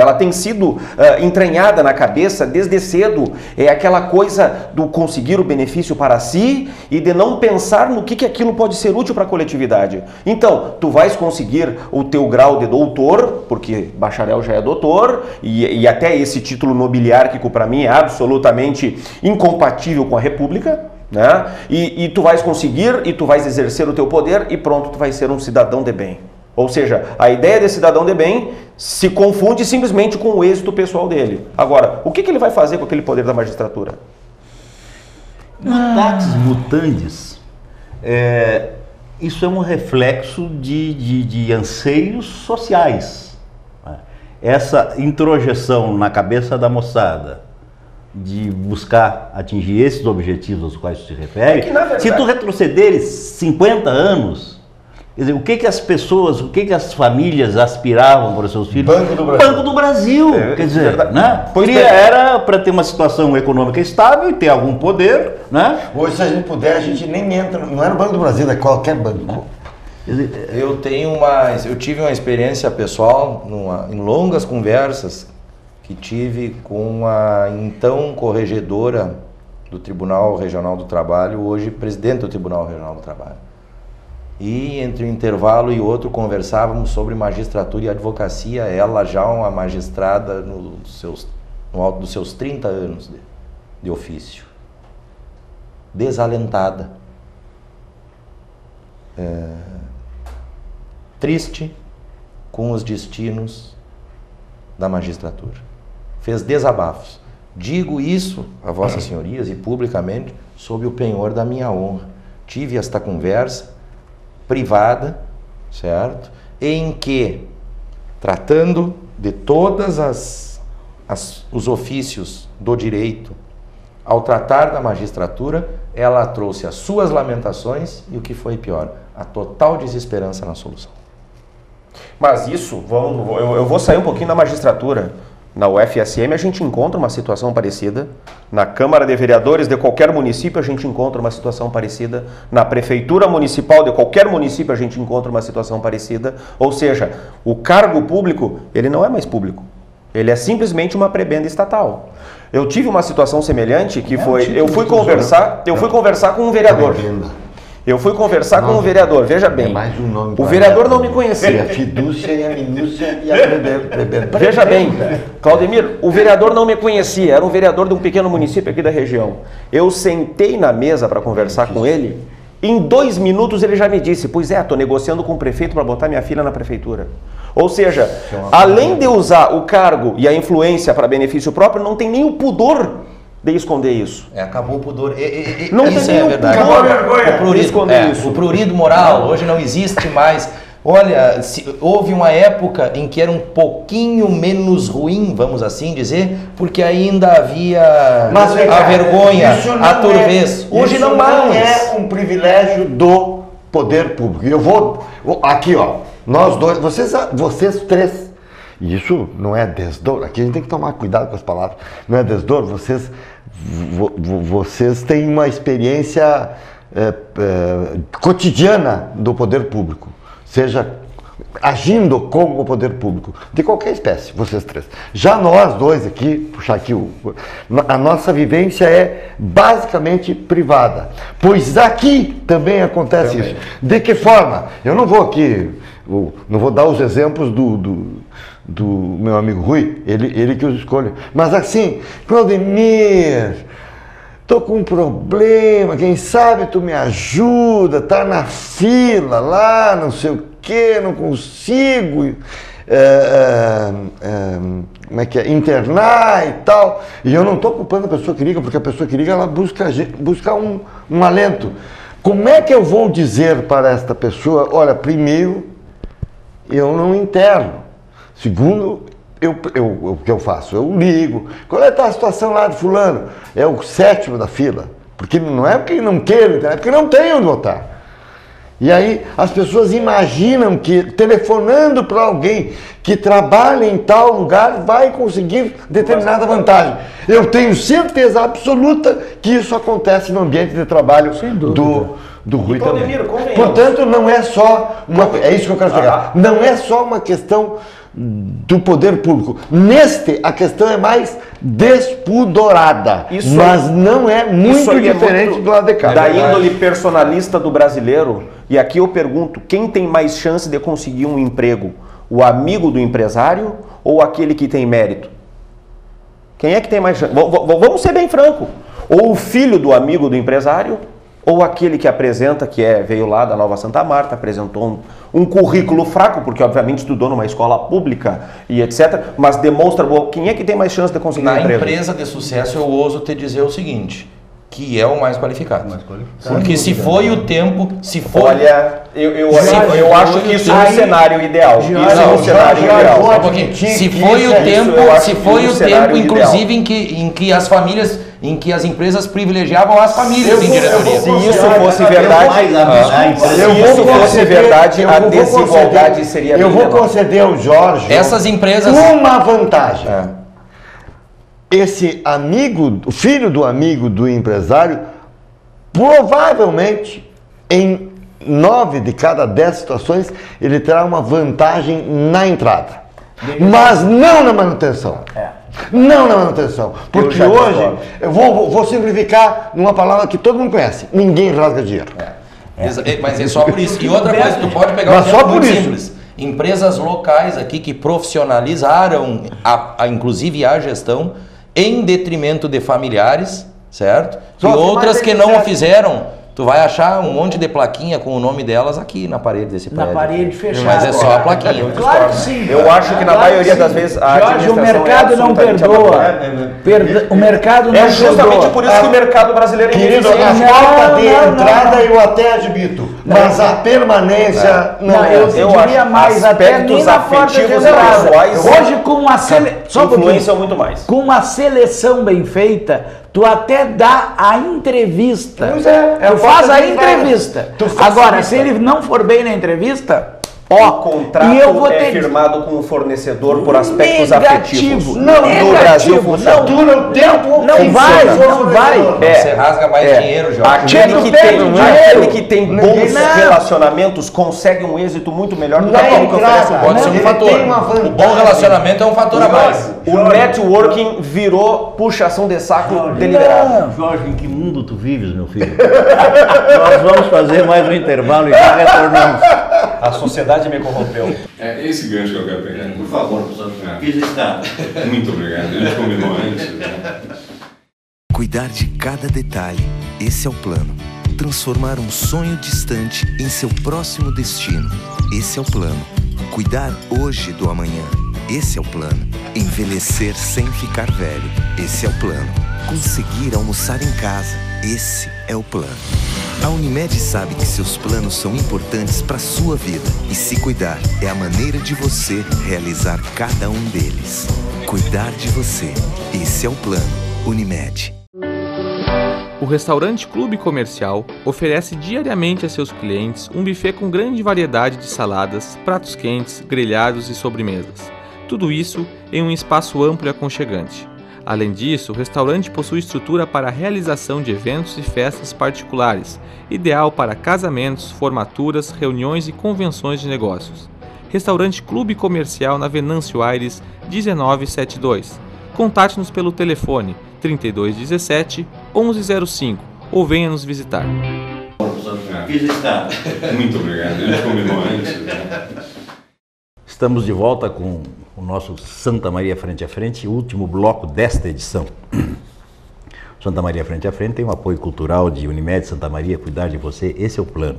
entranhada na cabeça desde cedo. É aquela coisa do conseguir o benefício para si e de não pensar no que aquilo pode ser útil para a coletividade. Então, tu vais conseguir o teu grau de doutor, porque bacharel já é doutor, e até esse título nobiliário que para mim é absolutamente incompatível com a República. Né? E tu vais conseguir e tu vais exercer o teu poder e pronto, tu vais ser um cidadão de bem. Ou seja, a ideia de cidadão de bem se confunde simplesmente com o êxito pessoal dele. Agora, o que ele vai fazer com aquele poder da magistratura? Mutatis mutandis, isso é um reflexo de anseios sociais. Essa introjeção na cabeça da moçada de buscar atingir esses objetivos aos quais tu se refere, que, na verdade, se tu retrocederes 50 anos, quer dizer, o que as pessoas, o que as famílias aspiravam para os seus filhos? Banco do Brasil. Banco do Brasil, quer dizer, verdade. né? Era para ter uma situação econômica estável e ter algum poder, né? Hoje, se a gente puder, a gente nem entra, não é no Banco do Brasil, é qualquer banco. Eu tive uma experiência pessoal em longas conversas que tive com a então corregedora do Tribunal Regional do Trabalho, hoje presidente do Tribunal Regional do Trabalho. E entre um intervalo e outro conversávamos sobre magistratura e advocacia, ela já uma magistrada no alto dos seus 30 anos de ofício. Desalentada. Triste com os destinos da magistratura. Fez desabafos. Digo isso a vossas senhorias e publicamente sob o penhor da minha honra. Tive esta conversa privada, certo? Em que, tratando de todas os ofícios do direito, ao tratar da magistratura, ela trouxe as suas lamentações e o que foi pior, a total desesperança na solução. Mas isso, eu vou sair um pouquinho da magistratura. Na UFSM a gente encontra uma situação parecida, na Câmara de Vereadores de qualquer município a gente encontra uma situação parecida, na Prefeitura Municipal de qualquer município a gente encontra uma situação parecida, ou seja, o cargo público, ele não é mais público, ele é simplesmente uma prebenda estatal. Eu tive uma situação semelhante que foi, eu fui conversar com um vereador. Eu fui conversar com o vereador, veja bem, o vereador não me conhecia. A fidúcia e a minúcia e a prebenda. Veja bem, Claudemir, o vereador não me conhecia, era um vereador de um pequeno município aqui da região. Eu sentei na mesa para conversar com ele, em 2 minutos ele já me disse, pois é, estou negociando com o prefeito para botar minha filha na prefeitura. Ou seja, além de usar o cargo e a influência para benefício próprio, não tem nem o pudor de esconder isso. Acabou o pudor. Não isso tem é verdade. O prurido moral hoje não existe mais. Olha, houve uma época em que era um pouquinho menos ruim, vamos assim dizer, porque ainda havia a vergonha, a turvez. Hoje não mais. É um privilégio do poder público. Eu vou aqui, ó, nós dois, vocês três. Isso não é desdor, aqui a gente tem que tomar cuidado com as palavras, não é desdor, vocês têm uma experiência cotidiana do poder público, seja agindo com o poder público, de qualquer espécie, vocês três. Já nós dois aqui, puxar aqui, a nossa vivência é basicamente privada, pois aqui também acontece isso. De que forma? Eu não vou aqui, não vou dar os exemplos do meu amigo Rui, ele que os escolhe. Mas assim, Claudemir, tô com um problema, quem sabe tu me ajuda, tá na fila lá, não sei o que, não consigo como é que é, internar e tal. E eu não tô culpando a pessoa que liga, porque a pessoa que liga, ela busca um alento. Como é que eu vou dizer para esta pessoa, olha, primeiro, eu não interno. Segundo, o que eu faço? Eu ligo. Qual é a situação lá de fulano? É o 7º da fila. Porque não é porque não quero, é porque não tem onde votar. E aí as pessoas imaginam que telefonando para alguém que trabalha em tal lugar vai conseguir determinada vantagem. Eu tenho certeza absoluta que isso acontece no ambiente de trabalho do Rui também. Portanto, não é só é isso que eu quero chegar. Não é só uma questão do poder público. A questão é mais despudorada, mas não é muito diferente do lado de cá. Da índole personalista do brasileiro. E aqui eu pergunto, quem tem mais chance de conseguir um emprego? O amigo do empresário ou aquele que tem mérito? Quem é que tem mais chance? Vamos ser bem franco. Ou o filho do amigo do empresário, ou aquele que apresenta, veio lá da Nova Santa Marta, apresentou um currículo fraco, porque obviamente estudou numa escola pública e etc, mas demonstra quem é que tem mais chance de conseguir um emprego? Na empresa de sucesso eu ouso te dizer o seguinte, que é o mais qualificado. Porque se foi o tempo, se foi... Olha, eu acho que isso é um cenário ideal. Isso é um cenário ideal. Só um pouquinho. Se foi o tempo, inclusive, em que as famílias, em que as empresas privilegiavam as famílias em diretoria. Se isso fosse verdade, a desigualdade seria Eu vou conceder ao Jorge essas empresas uma vantagem. Esse amigo, o filho do amigo do empresário, provavelmente, em 9 de cada 10 situações, ele terá uma vantagem na entrada. Mas não na manutenção. Não na manutenção. Porque hoje, eu vou simplificar numa palavra que todo mundo conhece. Ninguém rasga dinheiro. Mas é só por isso. E outra coisa, tu pode pegar um exemplo muito simples. Empresas locais aqui que profissionalizaram, inclusive a gestão, em detrimento de familiares, certo? E outras que não o fizeram. Tu vai achar um monte de plaquinha com o nome delas aqui na parede desse prédio. Na parede fechada. Mas é só a plaquinha. Claro que sim. Eu acho que na maioria das vezes a Jorge, o mercado não perdoa. O mercado não perdoa. É justamente por isso que o mercado brasileiro é Querido, a falta de entrada eu até admito, mas a permanência não é. Eu diria mais, até nem na porta de entrada. Hoje com uma influenciam muito mais. Com uma seleção bem feita, tu até dá a entrevista. Pois é. Tu faz a entrevista. Agora, se ele não for bem na entrevista, o contrato é firmado com o fornecedor por aspectos afetivos. Não, no Brasil não dura o tempo. Não vai. Você rasga mais dinheiro, Jorge. Aquele que tem bons relacionamentos consegue um êxito muito melhor do que aquele que oferece um bom. Pode ser um fator. O bom relacionamento é um fator a mais. O networking virou puxação de saco deliberado. Jorge, em que mundo tu vives, meu filho? Nós vamos fazer mais um intervalo e já retornamos. A sociedade me corrompeu. É esse gancho que eu quero pegar. Por favor, professor. Fiz está. Muito obrigado. A gente combinou antes. Né? Cuidar de cada detalhe. Esse é o plano. Transformar um sonho distante em seu próximo destino. Esse é o plano. Cuidar hoje do amanhã. Esse é o plano. Envelhecer sem ficar velho. Esse é o plano. Conseguir almoçar em casa. Esse é o plano. A Unimed sabe que seus planos são importantes para a sua vida e se cuidar é a maneira de você realizar cada um deles. Cuidar de você. Esse é o plano. Unimed. O restaurante Clube Comercial oferece diariamente a seus clientes um buffet com grande variedade de saladas, pratos quentes, grelhados e sobremesas. Tudo isso em um espaço amplo e aconchegante. Além disso, o restaurante possui estrutura para a realização de eventos e festas particulares, ideal para casamentos, formaturas, reuniões e convenções de negócios. Restaurante Clube Comercial na Venâncio Aires, 1972. Contate-nos pelo telefone 3217 1105 ou venha nos visitar. Fiz está. Muito obrigado. A gente combinou antes. Né? Estamos de volta com o nosso Santa Maria Frente a Frente, último bloco desta edição. Santa Maria Frente a Frente tem um apoio cultural de Unimed Santa Maria, cuidar de você, esse é o plano.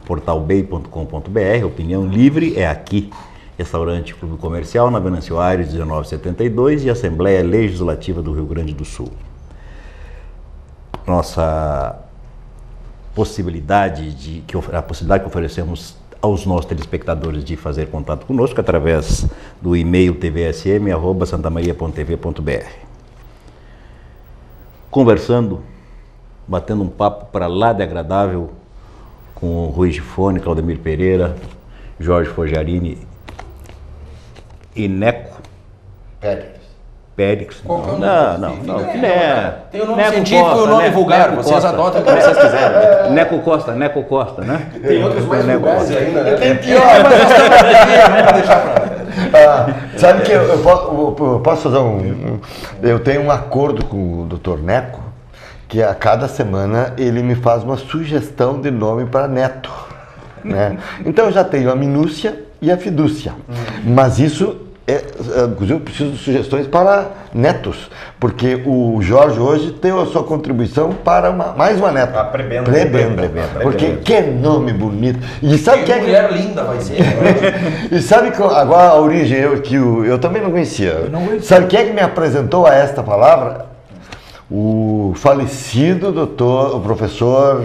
Portalbay.com.br, opinião livre é aqui. Restaurante Clube Comercial na Venâncio Aires, 1972 e Assembleia Legislativa do Rio Grande do Sul. A possibilidade que oferecemos aos nossos telespectadores de fazer contato conosco através do e-mail tvsm@santamaria.tv.br. Conversando, batendo um papo para lá de agradável com o Rui Gifone, Claudemir Pereira, Jorge Fogiarini e Neco Périx. Qual que é o nome? Não. Tem o nome científico e o nome vulgar, vocês adotam como vocês quiserem. Neco Costa, né? Tem outros mais vulgares ainda, né? Sabe que eu posso fazer eu tenho um acordo com o Dr. Neco, que a cada semana ele me faz uma sugestão de nome para neto. Né? Então eu já tenho a minúcia e a fidúcia. Mas isso inclusive eu preciso de sugestões para netos, porque o Jorge hoje tem a sua contribuição para mais uma neta. Prebenda. Porque que nome bonito. E sabe que mulher linda vai ser. E sabe que agora a origem eu também não conhecia. Sabe quem é que me apresentou a esta palavra? o falecido o professor,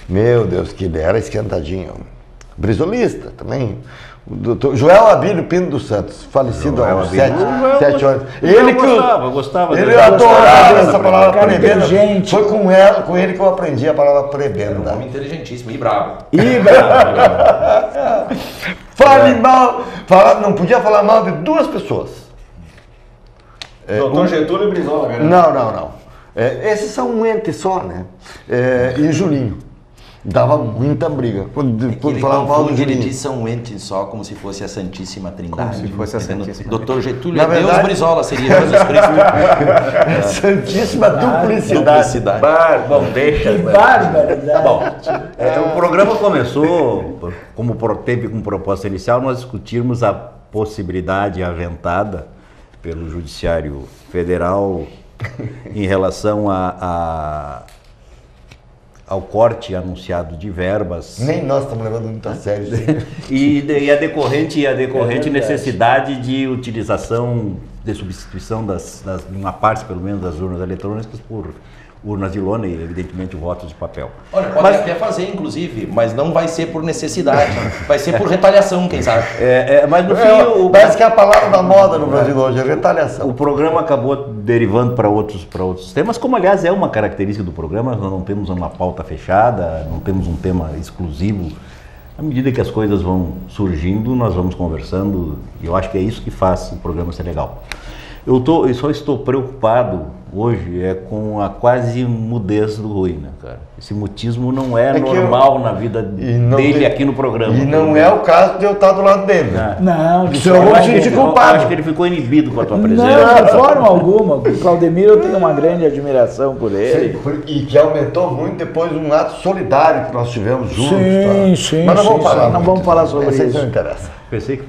meu Deus, que ele era esquentadinho, brisolista também, o doutor Joel Abílio Pino dos Santos, falecido há uns 7 anos. Ele que eu gostava ele adorava essa palavra prebenda. Gente. Foi com ele que eu aprendi a palavra prebenda. Um homem inteligentíssimo e bravo. Fale mal, não podia falar mal de duas pessoas. Doutor Getúlio e Brizola, né? Não. Esses são um ente só, né? E Julinho. Dava muita briga. Ele falava mal do ele Julinho. diz são um ente só, como se fosse a Santíssima Trindade. Como se fosse a Santíssima Doutor Getúlio Na é verdade- Deus, Brizola seria Jesus Cristo. Santíssima duplicidade. Bom, deixa. Que barbaridade. Tá bom. O programa começou, como teve como proposta inicial, nós discutirmos a possibilidade aventada pelo Judiciário Federal em relação ao corte anunciado de verbas. Nem nós estamos levando muito a sério isso aí. E a decorrente necessidade de utilização, de substituição de uma parte, pelo menos, das urnas eletrônicas por urnas de lona e, evidentemente, votos de papel. Olha, pode até fazer, inclusive, mas não vai ser por necessidade, vai ser por retaliação, quem sabe. Mas no fim, Parece que é a palavra da moda no Brasil hoje, é retaliação. o programa acabou derivando para outros temas, como, aliás, é uma característica do programa. Nós não temos uma pauta fechada, não temos um tema exclusivo. À medida que as coisas vão surgindo, nós vamos conversando, e eu acho que é isso que faz o programa ser legal. Eu só estou preocupado hoje com a quase mudez do Rui, né, cara? Esse mutismo não é normal na vida dele aqui no programa. E não é o caso de eu estar do lado dele. Né? Não, de eu vou sentir Eu culpado. acho que ele ficou inibido com a tua presença. Não, de forma alguma. O Claudemir, eu tenho uma grande admiração por ele. E que aumentou muito depois de um ato solidário que nós tivemos juntos. Sim. Mas não vamos falar. Não vamos falar sobre Esse isso. não interessa. Pensei que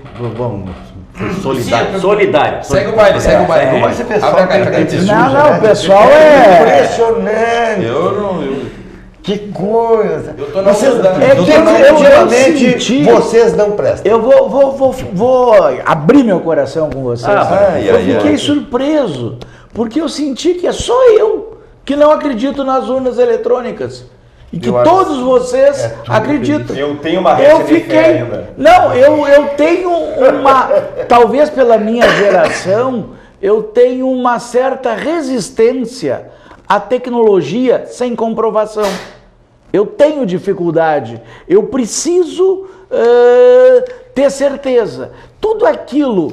solidário. Segue o baile, segue o baile. Como esse pessoal Abre a tem caixa, dente sujo, Não, né? o pessoal é... Impressionante. Que coisa. Eu tô na Vocês, onda. definitivamente, vocês não prestam. Eu vou abrir meu coração com vocês. Eu fiquei surpreso, porque eu senti que é só eu que não acredito nas urnas eletrônicas. E que todos vocês acreditam. Eu tenho uma rede de fé ainda. Não, eu tenho uma... Talvez pela minha geração, eu tenho uma certa resistência à tecnologia sem comprovação. Eu tenho dificuldade. Eu preciso ter certeza. Tudo aquilo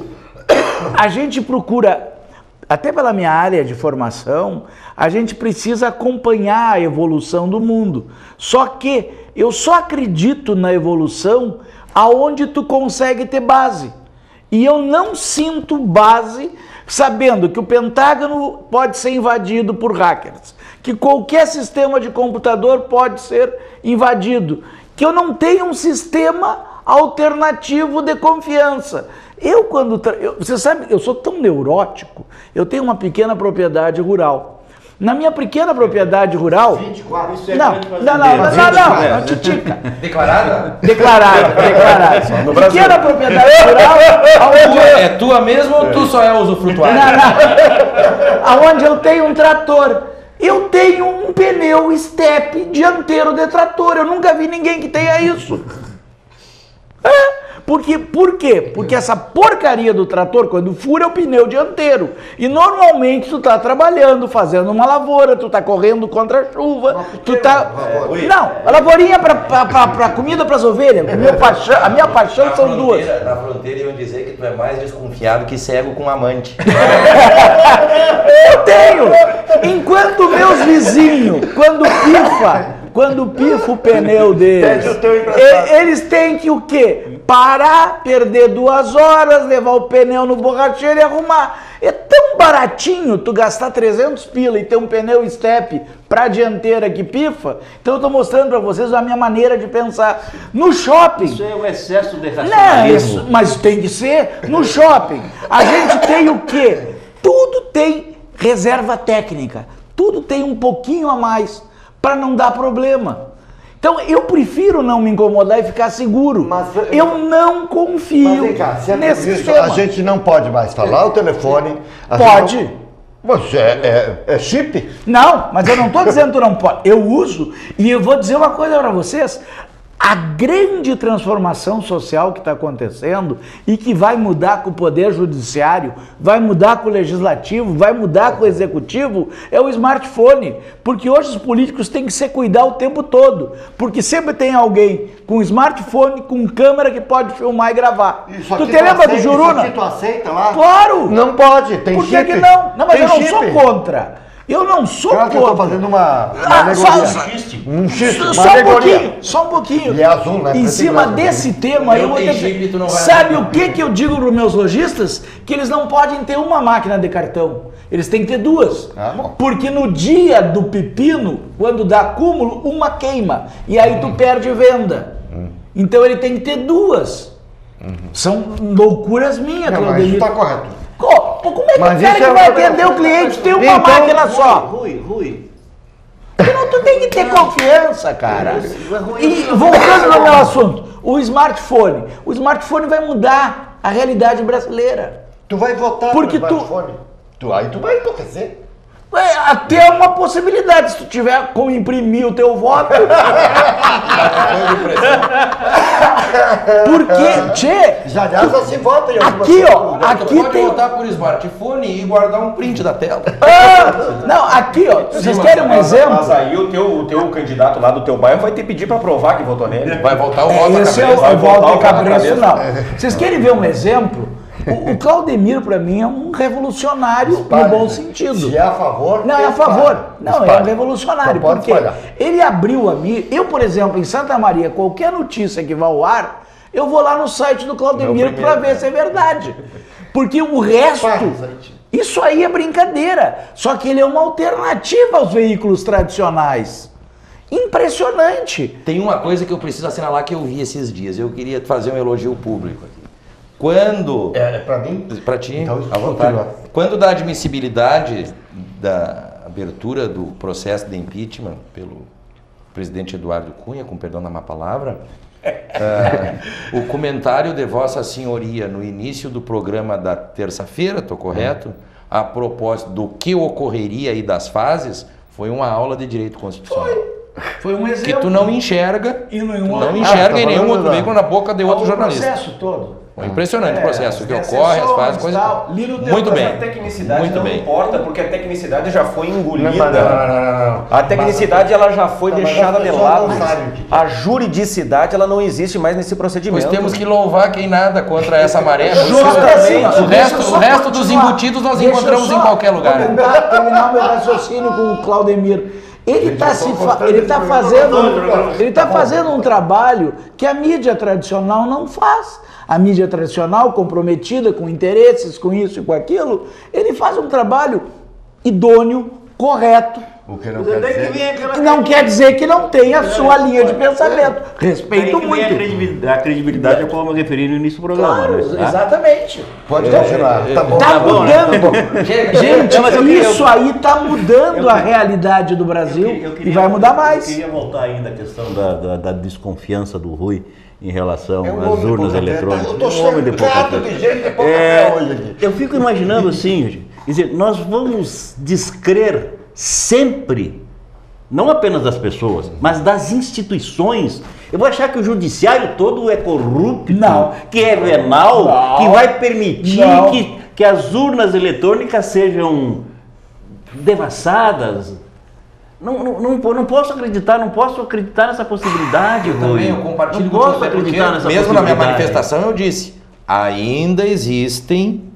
a gente procura... Até pela minha área de formação, a gente precisa acompanhar a evolução do mundo. Só que eu só acredito na evolução aonde tu consegue ter base. E eu não sinto base sabendo que o Pentágono pode ser invadido por hackers, que qualquer sistema de computador pode ser invadido, que eu não tenho um sistema alternativo de confiança. Você sabe, eu sou tão neurótico, eu tenho uma pequena propriedade rural. Na minha pequena propriedade rural... 24. Não, titica. Declarada? Declarada. Pequena propriedade rural... É tua mesmo ou tu só é usufrutuário? Aonde eu tenho um trator. Eu tenho um pneu step dianteiro de trator. Eu nunca vi ninguém que tenha isso. Por quê? Porque essa porcaria do trator, quando fura, é o pneu dianteiro. E normalmente tu tá trabalhando, fazendo uma lavoura, tu tá correndo contra a chuva, tu tá... Não, a lavourinha pra comida pras ovelhas. A minha paixão são duas. Na fronteira iam dizer que tu é mais desconfiado que cego com amante. Eu tenho! Enquanto meus vizinhos, quando pifa o pneu deles, eles têm que o quê? Parar, perder 2 horas, levar o pneu no borracheiro e arrumar. É tão baratinho tu gastar 300 pila e ter um pneu step pra dianteira que pifa. Então eu tô mostrando pra vocês a minha maneira de pensar. No shopping... Isso é o excesso de racionalismo. Não, mas tem que ser. No shopping, a gente tem o quê? Tudo tem reserva técnica. Tudo tem um pouquinho a mais para não dar problema. Então eu prefiro não me incomodar e ficar seguro. Mas eu não confio vem cá, nesse isso, sistema. a gente não pode mais falar o telefone. Pode. Você é chip? Não, mas eu não estou dizendo que tu não pode. Eu uso e eu vou dizer uma coisa para vocês. A grande transformação social que está acontecendo e que vai mudar com o Poder Judiciário, vai mudar com o Legislativo, vai mudar com o Executivo, é o smartphone. Porque hoje os políticos têm que se cuidar o tempo todo. Porque sempre tem alguém com smartphone, com câmera que pode filmar e gravar. Tu te lembra do Juruna? Isso aqui tu aceita lá? Claro! Não pode, tem Por chip. que não? Não, mas tem eu não chip. sou contra. Eu não sou Claro que eu tô contra. fazendo uma alegoria. Um xiste, uma Só um alegoria. pouquinho, só um pouquinho. E é azul, né? Em cima desse tema, eu vou ter que... Sabe o que eu digo para os meus lojistas? Que eles não podem ter uma máquina de cartão. Eles têm que ter duas. Porque no dia do pepino, quando dá acúmulo, uma queima. E aí tu perde venda. Então ele tem que ter duas. São loucuras minhas, Não, mas Claudemir. isso tá correto. Como é que Mas o cara isso que é vai outra- atender o cliente tem uma Então, máquina só? Rui. Tu tem que ter confiança, cara. E voltando ao meu assunto, o smartphone. O smartphone vai mudar a realidade brasileira. Tu vai votar Porque no smartphone? Aí tu vai enlouquecer. É até uma possibilidade, se tu tiver como imprimir o teu voto. Porque, tchê... Já se vota em alguma Aqui, ó, Tu aqui pode tem... botar por smartphone e guardar um print da tela. Não, aqui, ó, vocês querem um exemplo? Mas aí o teu candidato lá do teu bairro vai te pedir para provar que votou nele. Vai voltar o voto Esse é o voto de Cabresto, não. Vocês querem ver um exemplo? O Claudemir, para mim, é um revolucionário no bom sentido. Se é a favor... Não, é a favor. Não, é um revolucionário. Não pode Porque espalhar. ele abriu a mim... Eu, por exemplo, em Santa Maria, qualquer notícia que vá ao ar, eu vou lá no site do Claudemir para ver se é verdade. Porque o resto... Isso aí é brincadeira. Só que ele é uma alternativa aos veículos tradicionais. Impressionante. Tem uma coisa que eu preciso assinalar que eu vi esses dias. Eu queria fazer um elogio público aqui. Quando... É pra mim? Pra ti, Então, à vontade. Quando da admissibilidade da abertura do processo de impeachment pelo presidente Eduardo Cunha, com perdão da má palavra, o comentário de Vossa Senhoria no início do programa da terça-feira, estou correto? A propósito do que ocorreria e das fases, foi uma aula de direito constitucional. Foi um exemplo. Que tu não enxerga, E no não enxerga em nenhum outro veículo na boca de outro jornalista. O processo todo. Um impressionante o processo, o que as ocorre, as exceções, fases, coisas. tal, li no teu Muito Mas bem. a tecnicidade Muito não bem. importa, porque a tecnicidade já foi engolida. Não. A tecnicidade ela já foi Tá, mas deixada as de pessoas lado. não sabem o que A juridicidade ela não existe mais nesse procedimento. Pois temos que louvar quem nada contra essa maré. Justamente. O resto dos embutidos nós encontramos em qualquer lugar. Terminar o meu raciocínio com o Claudemir. Ele está fazendo um trabalho que a mídia tradicional não faz. A mídia tradicional, comprometida com interesses, com isso e com aquilo, ele faz um trabalho idôneo, correto. O que não quer dizer... Não quer dizer que não tenha a sua linha de pensamento. Respeito muito. A credibilidade é como eu referi no início do programa. Claro, né? exatamente. Pode continuar. Tá bom. Tá bom, né? mudando. Gente, isso aí tá mudando a realidade do Brasil e vai mudar mais. Eu queria voltar ainda à questão da desconfiança do Rui em relação É um às homem de urnas pouca eletrônicas. fé. Eu tô Um homem de pouca cercado fé. de gente de pouca fé hoje aqui. Eu fico imaginando assim, gente, quer dizer, nós vamos descrer sempre, não apenas das pessoas, mas das instituições. Eu vou achar que o judiciário todo é corrupto, que é venal, que vai permitir que as urnas eletrônicas sejam devassadas. Não posso acreditar nessa possibilidade, Eu também, eu compartilho não com posso você, porque acreditar nessa mesmo na minha possibilidade. manifestação eu disse, ainda existem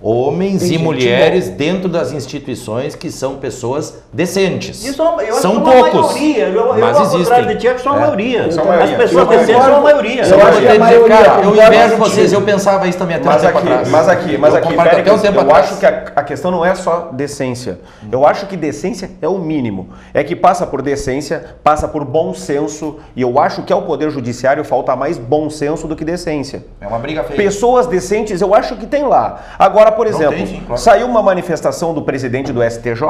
homens Tem e gente mulheres dentro das instituições que são pessoas decentes. Isso eu acho são que é uma poucos, maioria. mas ao contrário existem. de ti, acho que são a maioria. São a maioria. As pessoas Eu decentes concordo. são a maioria. Eu vou te dizer, cara, eu concordo invejo contigo. vocês, eu pensava isso também até um tempo atrás. Mas aqui, Eu compartilho até um tempo eu atrás. acho que a questão não é só decência. Eu acho que decência é o mínimo. É que passa por decência, passa por bom senso, e eu acho que ao Poder Judiciário falta mais bom senso do que decência. É uma briga feia. Pessoas decentes, eu acho que tem lá. Agora, por exemplo, tem, sim, claro. saiu uma manifestação do presidente do STJ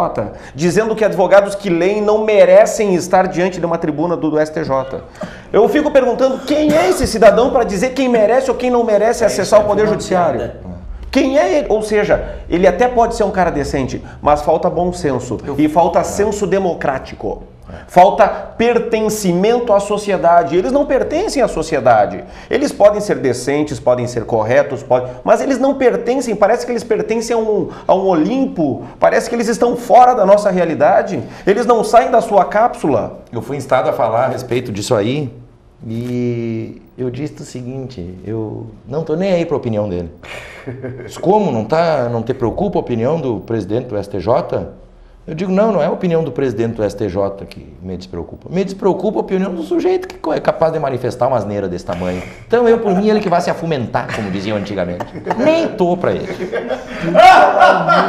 dizendo que advogados que leem não merecem estar diante de uma tribuna do STJ. Eu fico perguntando quem é esse cidadão para dizer quem merece ou quem não merece acessar o Poder Judiciário. Quem é ele? Ou seja, ele até pode ser um cara decente, mas falta bom senso e falta senso democrático. Falta pertencimento à sociedade. Eles não pertencem à sociedade. Eles podem ser decentes, podem ser corretos, mas eles não pertencem. Parece que eles pertencem a um Olimpo. Parece que eles estão fora da nossa realidade. Eles não saem da sua cápsula. Eu fui instado a falar a respeito disso aí e eu disse o seguinte: eu não estou nem aí para a opinião dele. Como não te preocupa a opinião do presidente do STJ? Eu digo, não é a opinião do presidente do STJ que me despreocupa. Me despreocupa a opinião do sujeito que é capaz de manifestar uma asneira desse tamanho. Então eu, por mim, ele que vai se afumentar, como diziam antigamente. Nem tô pra ele.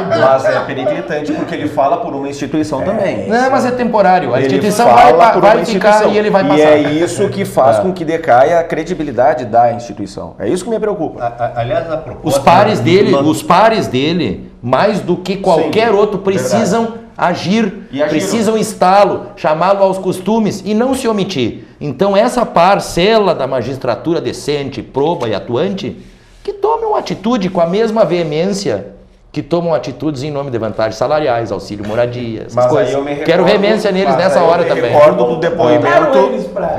Mas é periclitante porque ele fala por uma instituição também. Não, mas é temporário. A Ele instituição fala por vai uma ficar instituição. e ele vai E passar. é isso que faz com que decaia a credibilidade da instituição. É isso que me preocupa. Aliás, a proposta... Os pares dele, mais do que qualquer outro, precisam agir, precisam instá-lo, chamá-lo aos costumes e não se omitir. Então essa parcela da magistratura decente, proba e atuante, que tome uma atitude com a mesma veemência que tomam atitudes em nome de vantagens salariais, auxílio moradia, essas coisas. Quero veemência neles nessa hora também.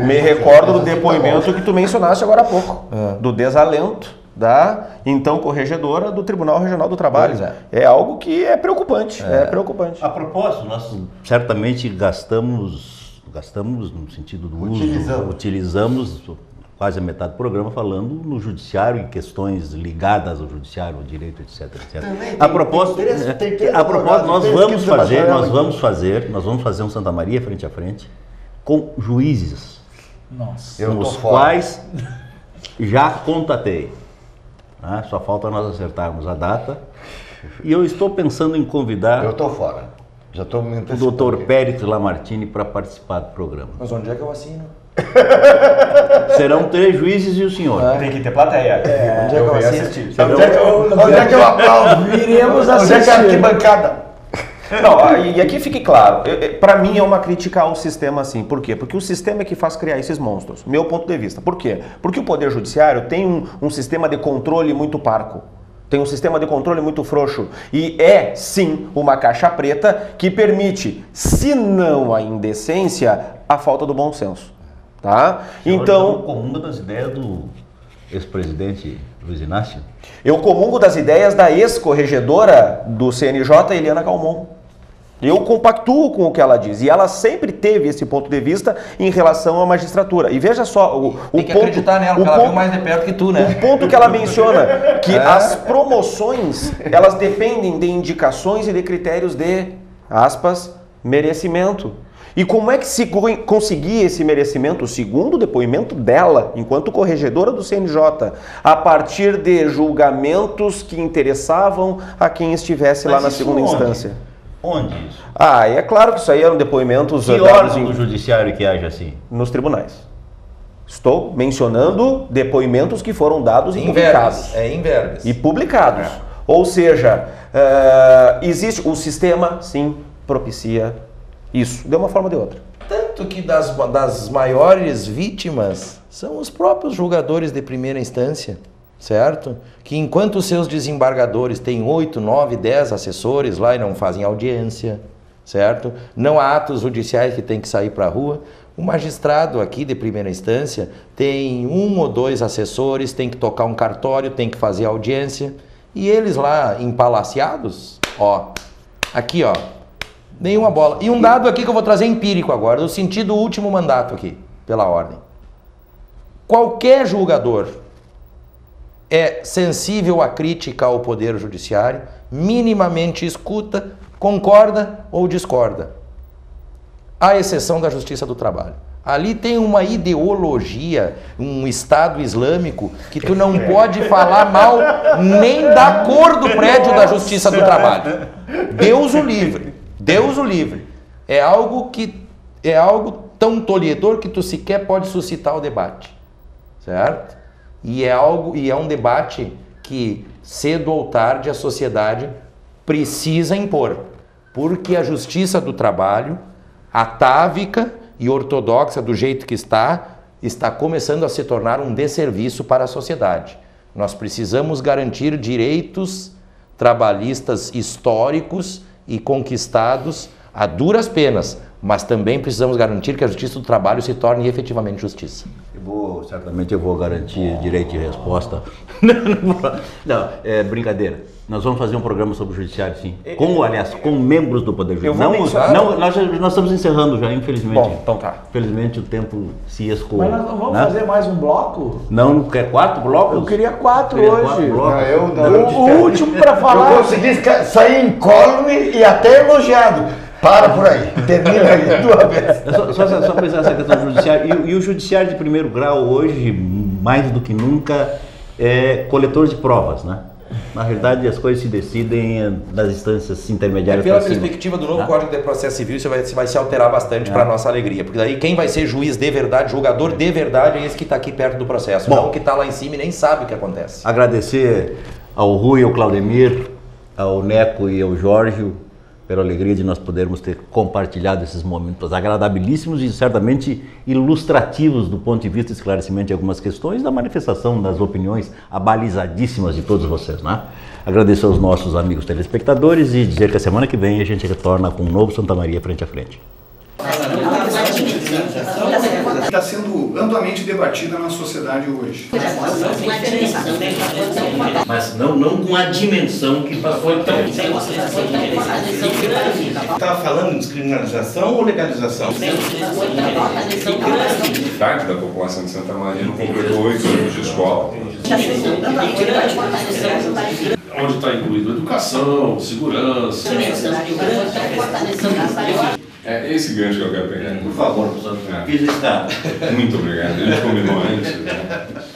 Me recordo do depoimento que tu mencionaste agora há pouco, do desalento da então corregedora do Tribunal Regional do Trabalho. É algo que é preocupante. É preocupante. A propósito, nós certamente gastamos no sentido do uso, utilizamos quase a metade do programa falando no judiciário e questões ligadas ao judiciário, ao direito, etc, etc. A propósito, nós vamos fazer um Santa Maria frente a frente com juízes, os quais já contatei. Só falta nós acertarmos a data. E eu estou pensando em convidar... Eu estou fora. Já estou me o Dr. Pérez Lamartine para participar do programa. Mas onde é que eu assino? Serão 3 juízes e o senhor. Tem que ter plateia. Onde é que eu assino? Onde é que eu aplaudo? Viremos assistir. Onde é que é a arquibancada? Não, e aqui fique claro, para mim é uma crítica ao sistema assim. Por quê? Porque o sistema é que faz criar esses monstros, meu ponto de vista. Por quê? Porque o Poder Judiciário tem um sistema de controle muito parco, tem um sistema de controle muito frouxo e é, sim, uma caixa preta que permite, se não a indecência, a falta do bom senso. Tá? Então, comungo das ideias do ex-presidente Luiz Inácio? Eu comungo das ideias da ex-corregedora do CNJ, Eliana Calmon. Eu compactuo com o que ela diz. E ela sempre teve esse ponto de vista em relação à magistratura. E veja só, tem que acreditar nela, porque ela viu mais de perto que tu, né? O ponto que ela menciona, que as promoções, elas dependem de indicações e de critérios de, aspas, merecimento. E como é que se conseguia esse merecimento, segundo o depoimento dela, enquanto corregedora do CNJ, a partir de julgamentos que interessavam a quem estivesse lá na segunda instância? Onde isso? É claro que isso aí eram depoimentos... Que órgão do judiciário que age assim? Nos tribunais. Estou mencionando depoimentos que foram dados e publicados. Inverbes. E publicados. Ou seja, existe o sistema, sim, propicia isso, de uma forma ou de outra. Tanto que das maiores vítimas são os próprios julgadores de primeira instância, certo? Que enquanto os seus desembargadores têm 8, 9, 10 assessores lá e não fazem audiência, certo? Não há atos judiciais que tem que sair para a rua. O magistrado aqui de primeira instância tem 1 ou 2 assessores, tem que tocar um cartório, tem que fazer audiência. E eles lá empalaciados, aqui nenhuma bola. E um dado aqui que eu vou trazer empírico agora, no sentido do último mandato aqui, pela ordem. Qualquer julgador é sensível à crítica ao Poder Judiciário, minimamente escuta, concorda ou discorda. À exceção da Justiça do Trabalho. Ali tem uma ideologia, um Estado Islâmico, que tu não pode falar mal nem da cor do prédio da Justiça do Trabalho. Deus o livre. Deus o livre. É algo tão tolhedor que tu sequer pode suscitar o debate. Certo? E é um debate que, cedo ou tarde, a sociedade precisa impor. Porque a Justiça do Trabalho, atávica e ortodoxa do jeito que está começando a se tornar um desserviço para a sociedade. Nós precisamos garantir direitos trabalhistas históricos e conquistados a duras penas, mas também precisamos garantir que a justiça do trabalho se torne efetivamente justiça. Certamente eu vou garantir direito de resposta. Não, é brincadeira. Nós vamos fazer um programa sobre o judiciário, sim. Com membros do Poder Judiciário. Nós estamos encerrando já, infelizmente. Bom, então tá. Infelizmente o tempo se escoou. Mas nós não vamos fazer mais um bloco? Não, quer 4 blocos? Eu queria 4 hoje. O último para falar. Eu consegui sair incólume e até elogiado. Para por aí, termina aí, tua vez. Só pensar essa questão do judiciário. E o judiciário de primeiro grau hoje, mais do que nunca, é coletor de provas, né? Na verdade, as coisas se decidem nas instâncias intermediárias. Pela perspectiva do novo Código de Processo Civil, isso vai se alterar bastante para nossa alegria. Porque daí quem vai ser juiz de verdade, julgador de verdade, é esse que está aqui perto do processo. Não o que está lá em cima e nem sabe o que acontece. Agradecer ao Rui, ao Claudemir, ao Neco e ao Jorge, pela alegria de nós podermos ter compartilhado esses momentos agradabilíssimos e certamente ilustrativos do ponto de vista de esclarecimento de algumas questões, da manifestação das opiniões abalizadíssimas de todos vocês, né? Agradecer aos nossos amigos telespectadores e dizer que a semana que vem a gente retorna com um novo Santa Maria frente a frente. Está sendo amplamente debatida na sociedade hoje. Mas não com a dimensão que foi tão... Estava falando de descriminalização ou legalização? Metade da população de Santa Maria não completou 8 anos de escola. Onde está incluído educação, segurança. É esse gancho que eu quero pegar. Por favor, professor. Fiz estar. Muito obrigado. A gente combinou antes.